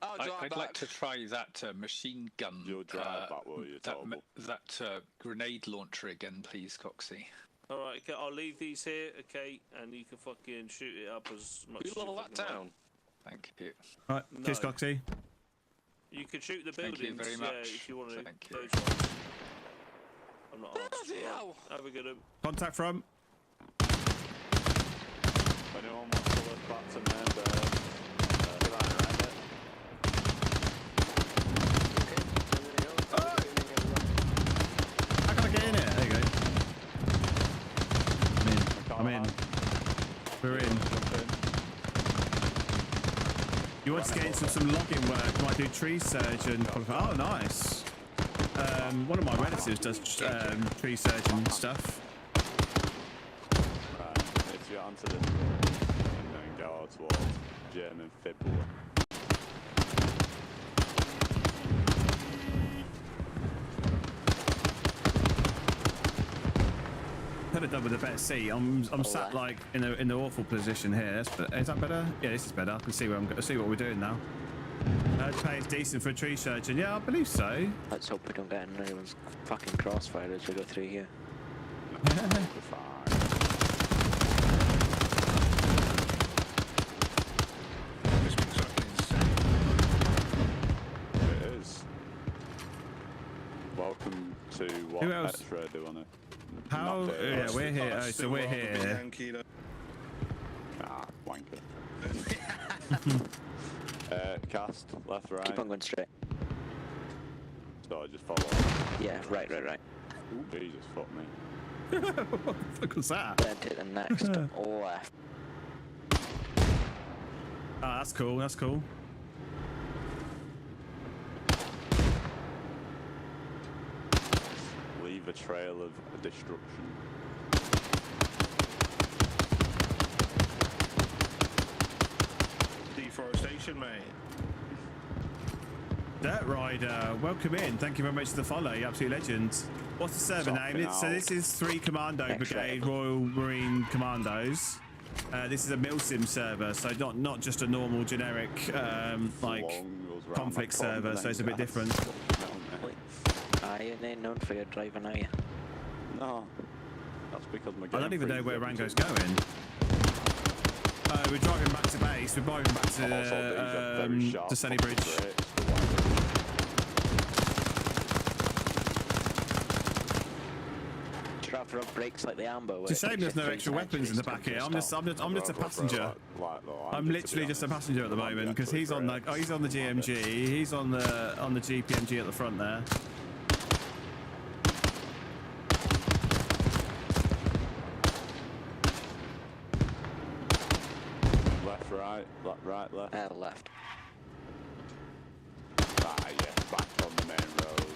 I'd like to try that machine gun. You'll drive back, will you, that grenade launcher again, please, Coxie. Alright, okay, I'll leave these here, okay, and you can fucking shoot it up as much as you all that down. Thank you. Alright, cheers, Coxie. You can shoot the buildings. Thank you very much. If you want to. Thank you. Those ones. I'm not asked. Have a good one. Contact from. If anyone wants to look back to member, How can I get in it? There you go. I'm in. We're in. You want to get into some logging work? Might do tree surgeon. Oh, nice. One of my relatives does tree surgeon stuff. right, if you're onto the and then go towards German Fibula. Could have done with a better seat. I'm sat like in the awful position here. Is that better? Yeah, this is better. I can see where I'm going to see what we're doing now. Pay is decent for a tree surgeon. Yeah, I believe so. Let's hope we don't get in anyone's fucking crossfire as we go through here. It is. Welcome to what Who else? X-ray do on it? How? Yeah, we're here. Oh, so we're here. Ah, wanker. Cast, left, right. Keep on going straight. So I just follow. Yeah, right. Ooh, Jesus, fuck me. What the fuck was that? Then to the next left. Ah, that's cool. That's cool. Leave a trail of destruction. Deforestation, mate. Dirt Rider, welcome in. Thank you very much for the follow. You absolute legend. What's the server name? So this is 3 Commando Brigade Royal Marine Commandos. This is a Milsim server, so not just a normal generic like conflict server. So it's a bit different. You ain't known for your driving, are you? No, that's because my. I don't even know where Rango's going. We're driving back to base. We're driving back to Sunny Bridge. Rough brakes like the Arma. It's a shame there's no extra weapons in the back here. I'm just a passenger. I'm literally just a passenger at the moment because he's on the GMG. He's on the GPMG at the front there. Left, right, left. Left. Ah, yeah, back on the main road.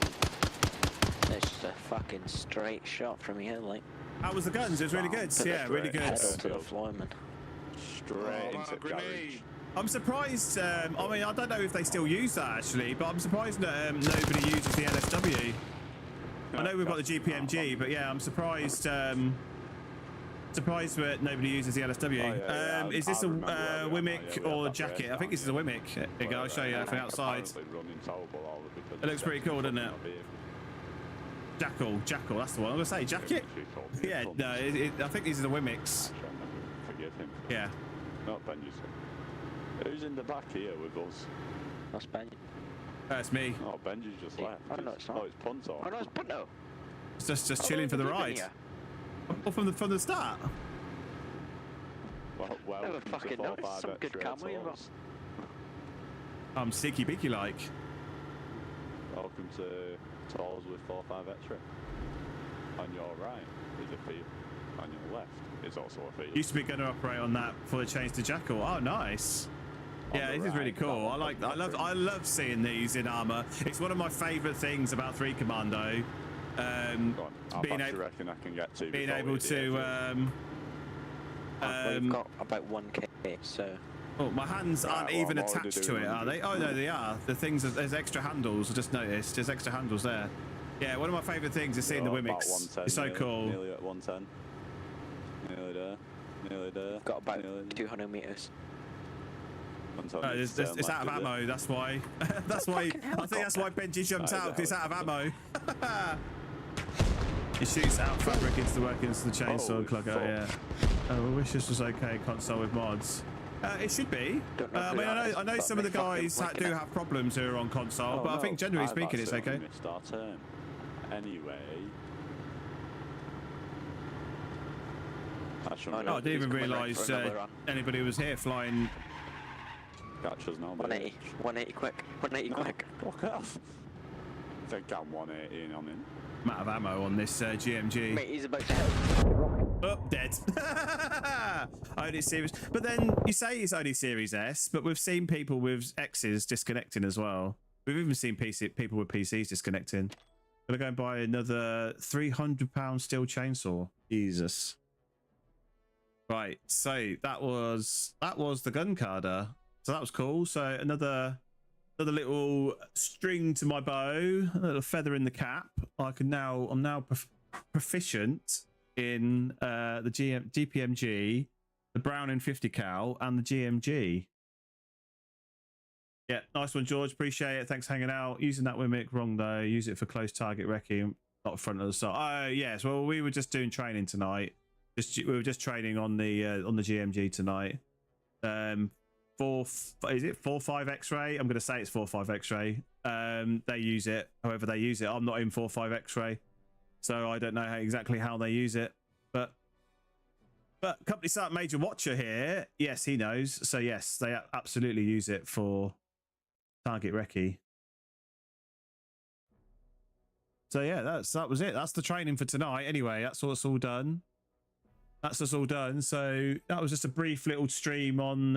It's just a fucking straight shot from here, like. How was the guns? It was really good. Yeah, really good. To the flyman. Straight into garage. I'm surprised. I mean, I don't know if they still use that actually, but I'm surprised that nobody uses the LSW. I know we've got the GPMG, but yeah, I'm surprised. Surprised that nobody uses the LSW. Is this a Wimic or a jacket? I think this is a Wimic. Here you go. I'll show you from outside. It looks pretty cool, doesn't it? Jackal, that's the one. I'm gonna say jacket. Yeah, no, I think these are the Wimics. Forgive him. Yeah. Not Benji's. Who's in the back here with us? That's Benji. That's me. Oh, Benji's just left. Oh, no, it's not. Oh, it's Punto. Oh, no, it's Punto. It's just chilling for the ride. Oh, from the start. Well, never fucking noticed. Some good camera you've got. I'm sticky bicky like. Welcome to Tolls with 4-5 X-ray. On your right is a field. On your left is also a field. Used to be going to operate on that before they changed to Jackal. Oh, nice. Yeah, this is really cool. I love seeing these in Arma. It's one of my favourite things about 3 Commando. Being able to we've got about 1k, so. Oh, my hands aren't even attached to it, are they? Oh no, they are. The things there's extra handles. I just noticed there's extra handles there. Yeah, one of my favourite things is seeing the Wimics. It's so cool. Nearly at 110. Nearly there. Nearly there. Got about 200 meters. It's out of ammo. That's why. That's why. I think that's why Benji jumped out because it's out of ammo. He shoots out fabric into the workings of the chainsaw and clog out. Yeah. Oh, I wish this was okay. Console with mods. It should be. I mean, I know some of the guys do have problems who are on console, but I think generally speaking, it's okay. Missed our turn. Anyway. I didn't even realise anybody was here flying. Catch us now, 180. 180 quick. 180 quick. Fuck off. I think I'm 180 on him. I'm out of ammo on this GMG. Mate, he's about to hit. Oh, dead. Only series. But then you say it's only Series S, but we've seen people with X's disconnecting as well. We've even seen people with PCs disconnecting. Gonna go and buy another £300 steel chainsaw. Jesus. Right, so that was the gun carder. So that was cool. So another little string to my bow, a little feather in the cap. I'm now proficient in the GPMG, the Browning 50 cal, and the GMG. Yeah, nice one, George. Appreciate it. Thanks for hanging out. Using that Wimic wrong though. Use it for close target wrecking, not front of the start. Oh yes. Well, we were just doing training tonight. We were just training on the GMG tonight. 4.5 X-ray? I'm going to say it's 4.5 X-ray. They use it however they use it. I'm not in 4.5 X-ray. so I don't know exactly how they use it. But Company Sergeant Major Watcher here, yes, he knows. So yes, they absolutely use it for target recce. So yeah, that was it. That's the training for tonight. Anyway, that's all. It's all done. That's us all done. So that was just a brief little stream on.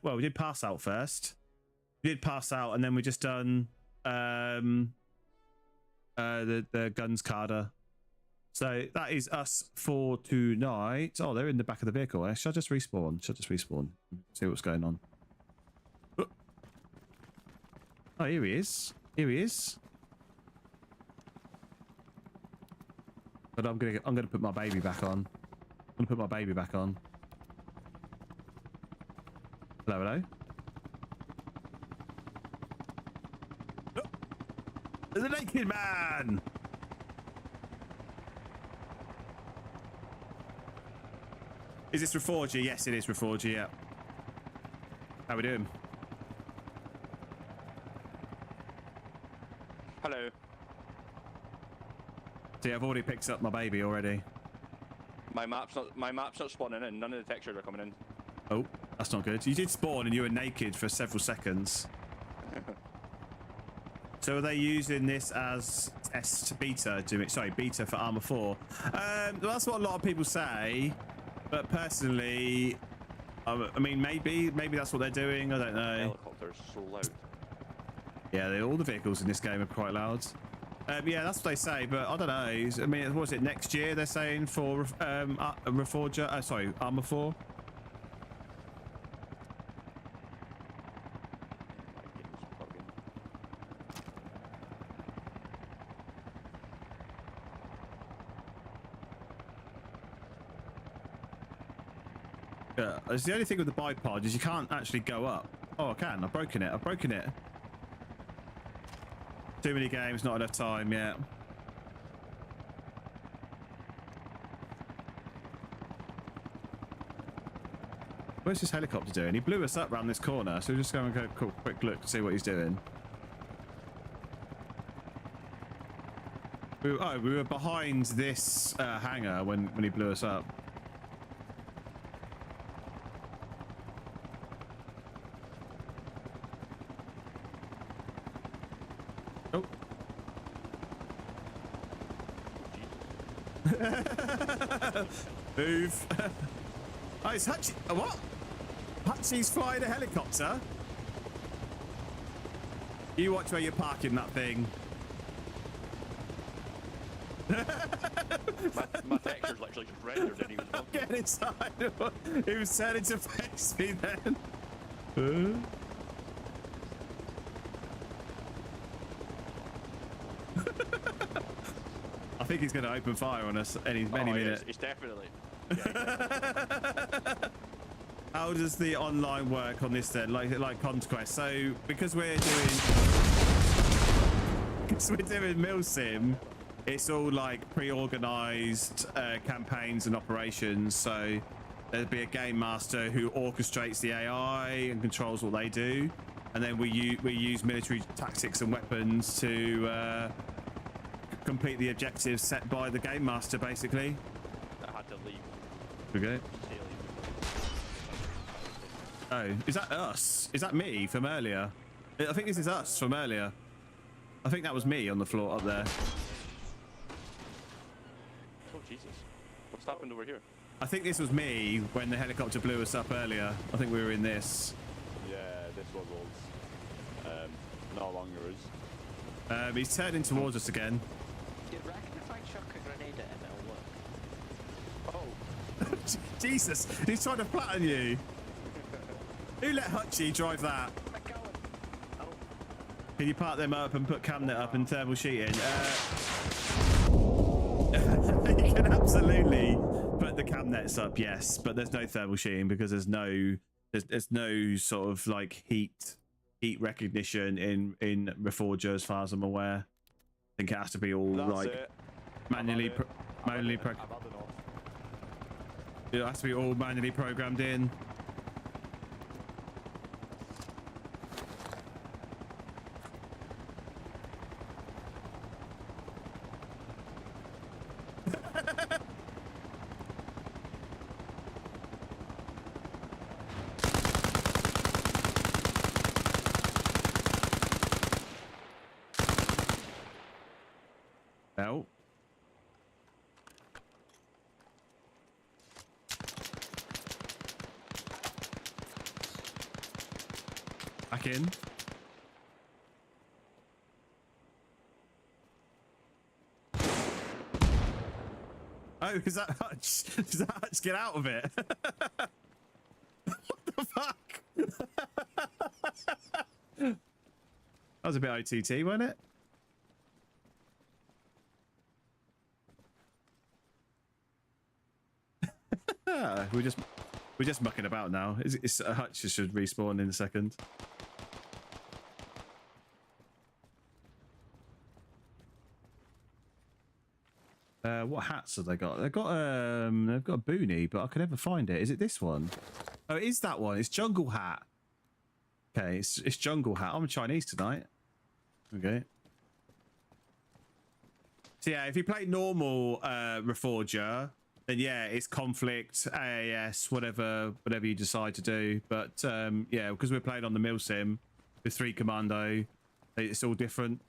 Well, we did pass out first. We did pass out, and then we just done the guns Cadre. So that is us for tonight. Oh, they're in the back of the vehicle. Should I just respawn? See what's going on. Oh, here he is. But I'm gonna put my baby back on. Hello. Oh, there's a naked man. Is this Reforger? Yes, it is Reforger, yeah. How we doing? Hello. See, I've already picked up my baby already. My map's not spawning in. None of the textures are coming in. Oh, that's not good. You did spawn and you were naked for several seconds. So are they using this as test beta? Beta for Arma 4? Well, that's what a lot of people say. But personally, I mean, maybe that's what they're doing. I don't know. Helicopter's so loud. Yeah, all the vehicles in this game are quite loud. Yeah, that's what they say, but I don't know. I mean, what was it next year? They're saying for Reforger. Sorry, Arma 4. Yeah, it's the only thing with the bipod is you can't actually go up. Oh, I can. I've broken it. Too many games, not enough time yet. What's this helicopter doing? He blew us up around this corner, so we're just going to go quick look to see what he's doing. We were behind this hangar when he blew us up. Oh. Move. Oh, it's Hutchie. What? Hutchie's flying a helicopter? You watch where you're parking that thing. my texture's literally just rendered and he was bumping. Get inside. He was turning to face me then. I think he's going to open fire on us any minute. It's definitely. How does the online work on this then? Like Conquest? So because we're doing Milsim, it's all like pre-organized campaigns and operations. So there'd be a game master who orchestrates the AI and controls what they do, and then we use military tactics and weapons to complete the objectives set by the game master, basically. I had to leave. Okay. Oh, is that us? Is that me from earlier? I think this is us from earlier. I think that was me on the floor up there. Oh, Jesus. What's happened over here? I think this was me when the helicopter blew us up earlier. I think we were in this. Yeah, this was us. No longer us. He's turning towards us again. Do you reckon if I chuck a grenade at him, it'll work? Oh. Jesus, he's trying to flatten you. Who let Hutchie drive that? Oh. Can you park them up and put Camnet up and thermal sheeting? You can absolutely put the Camnets up, yes, but there's no thermal sheeting because there's no sort of like heat recognition in Reforger as far as I'm aware. I think it has to be all manually it has to be all manually programmed in. working. Oh, is that Hutch? Does that Hutch get out of it? What the fuck? That was a bit OTT, wasn't it? We're just mucking about now. It's Hutch should respawn in a second. What hats have they got? They've got a boonie, but I can never find it. Is it this one? Oh, it is that one. It's jungle hat. Okay, it's jungle hat. I'm Chinese tonight. Okay. So yeah, if you play normal Reforger, then yeah, it's conflict, AAS, whatever you decide to do. But yeah, because we're playing on the Milsim with 3 Commando, it's all different.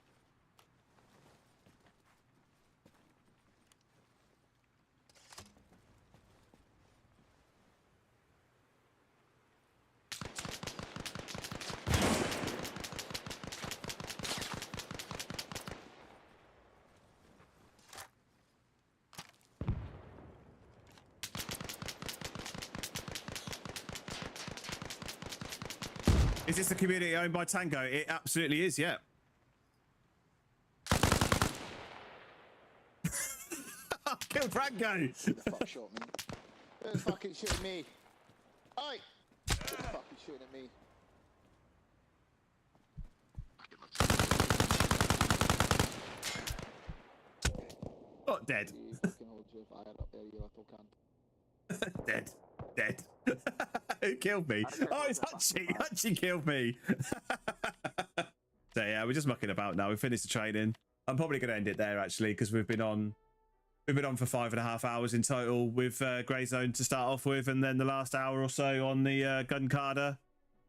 Is this a community owned by Tango? It absolutely is, yeah. Kill Franco! Fuck shot me. Who's fucking shooting me? Oi! Who's fucking shooting at me? Not dead. You fucking hold your fire up there, you little cunt. Dead. Dead. Who killed me? Oh, it's Hutchie. Hutchie killed me. So yeah, we're just mucking about now. We finished the training. I'm probably going to end it there actually, because we've been on for 5.5 hours in total with Grey Zone to start off with, and then the last hour or so on the gun Cadre.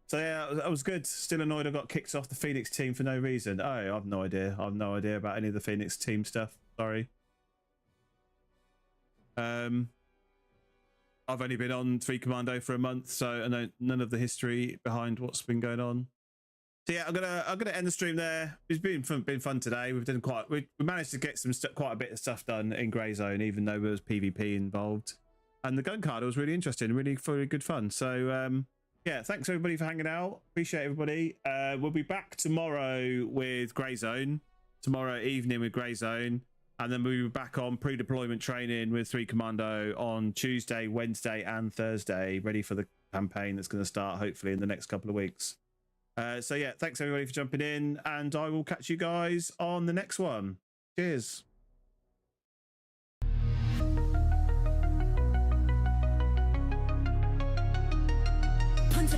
So yeah, that was good. Still annoyed I got kicked off the Phoenix team for no reason. Oh, I have no idea. I have no idea about any of the Phoenix team stuff. Sorry. I've only been on 3 Commando for a month, so I know none of the history behind what's been going on. So yeah, I'm gonna end the stream there. It's been fun today. We managed to get quite a bit of stuff done in Grey Zone, even though there was PvP involved. And the gun card was really interesting, really good fun. So yeah, thanks everybody for hanging out. Appreciate everybody. We'll be back tomorrow with Grey Zone. Tomorrow evening with Grey Zone. And then we'll be back on pre-deployment training with 3 Commando on Tuesday, Wednesday, and Thursday, ready for the campaign that's going to start hopefully in the next couple of weeks. So yeah, thanks everybody for jumping in, and I will catch you guys on the next one. Cheers. Punch a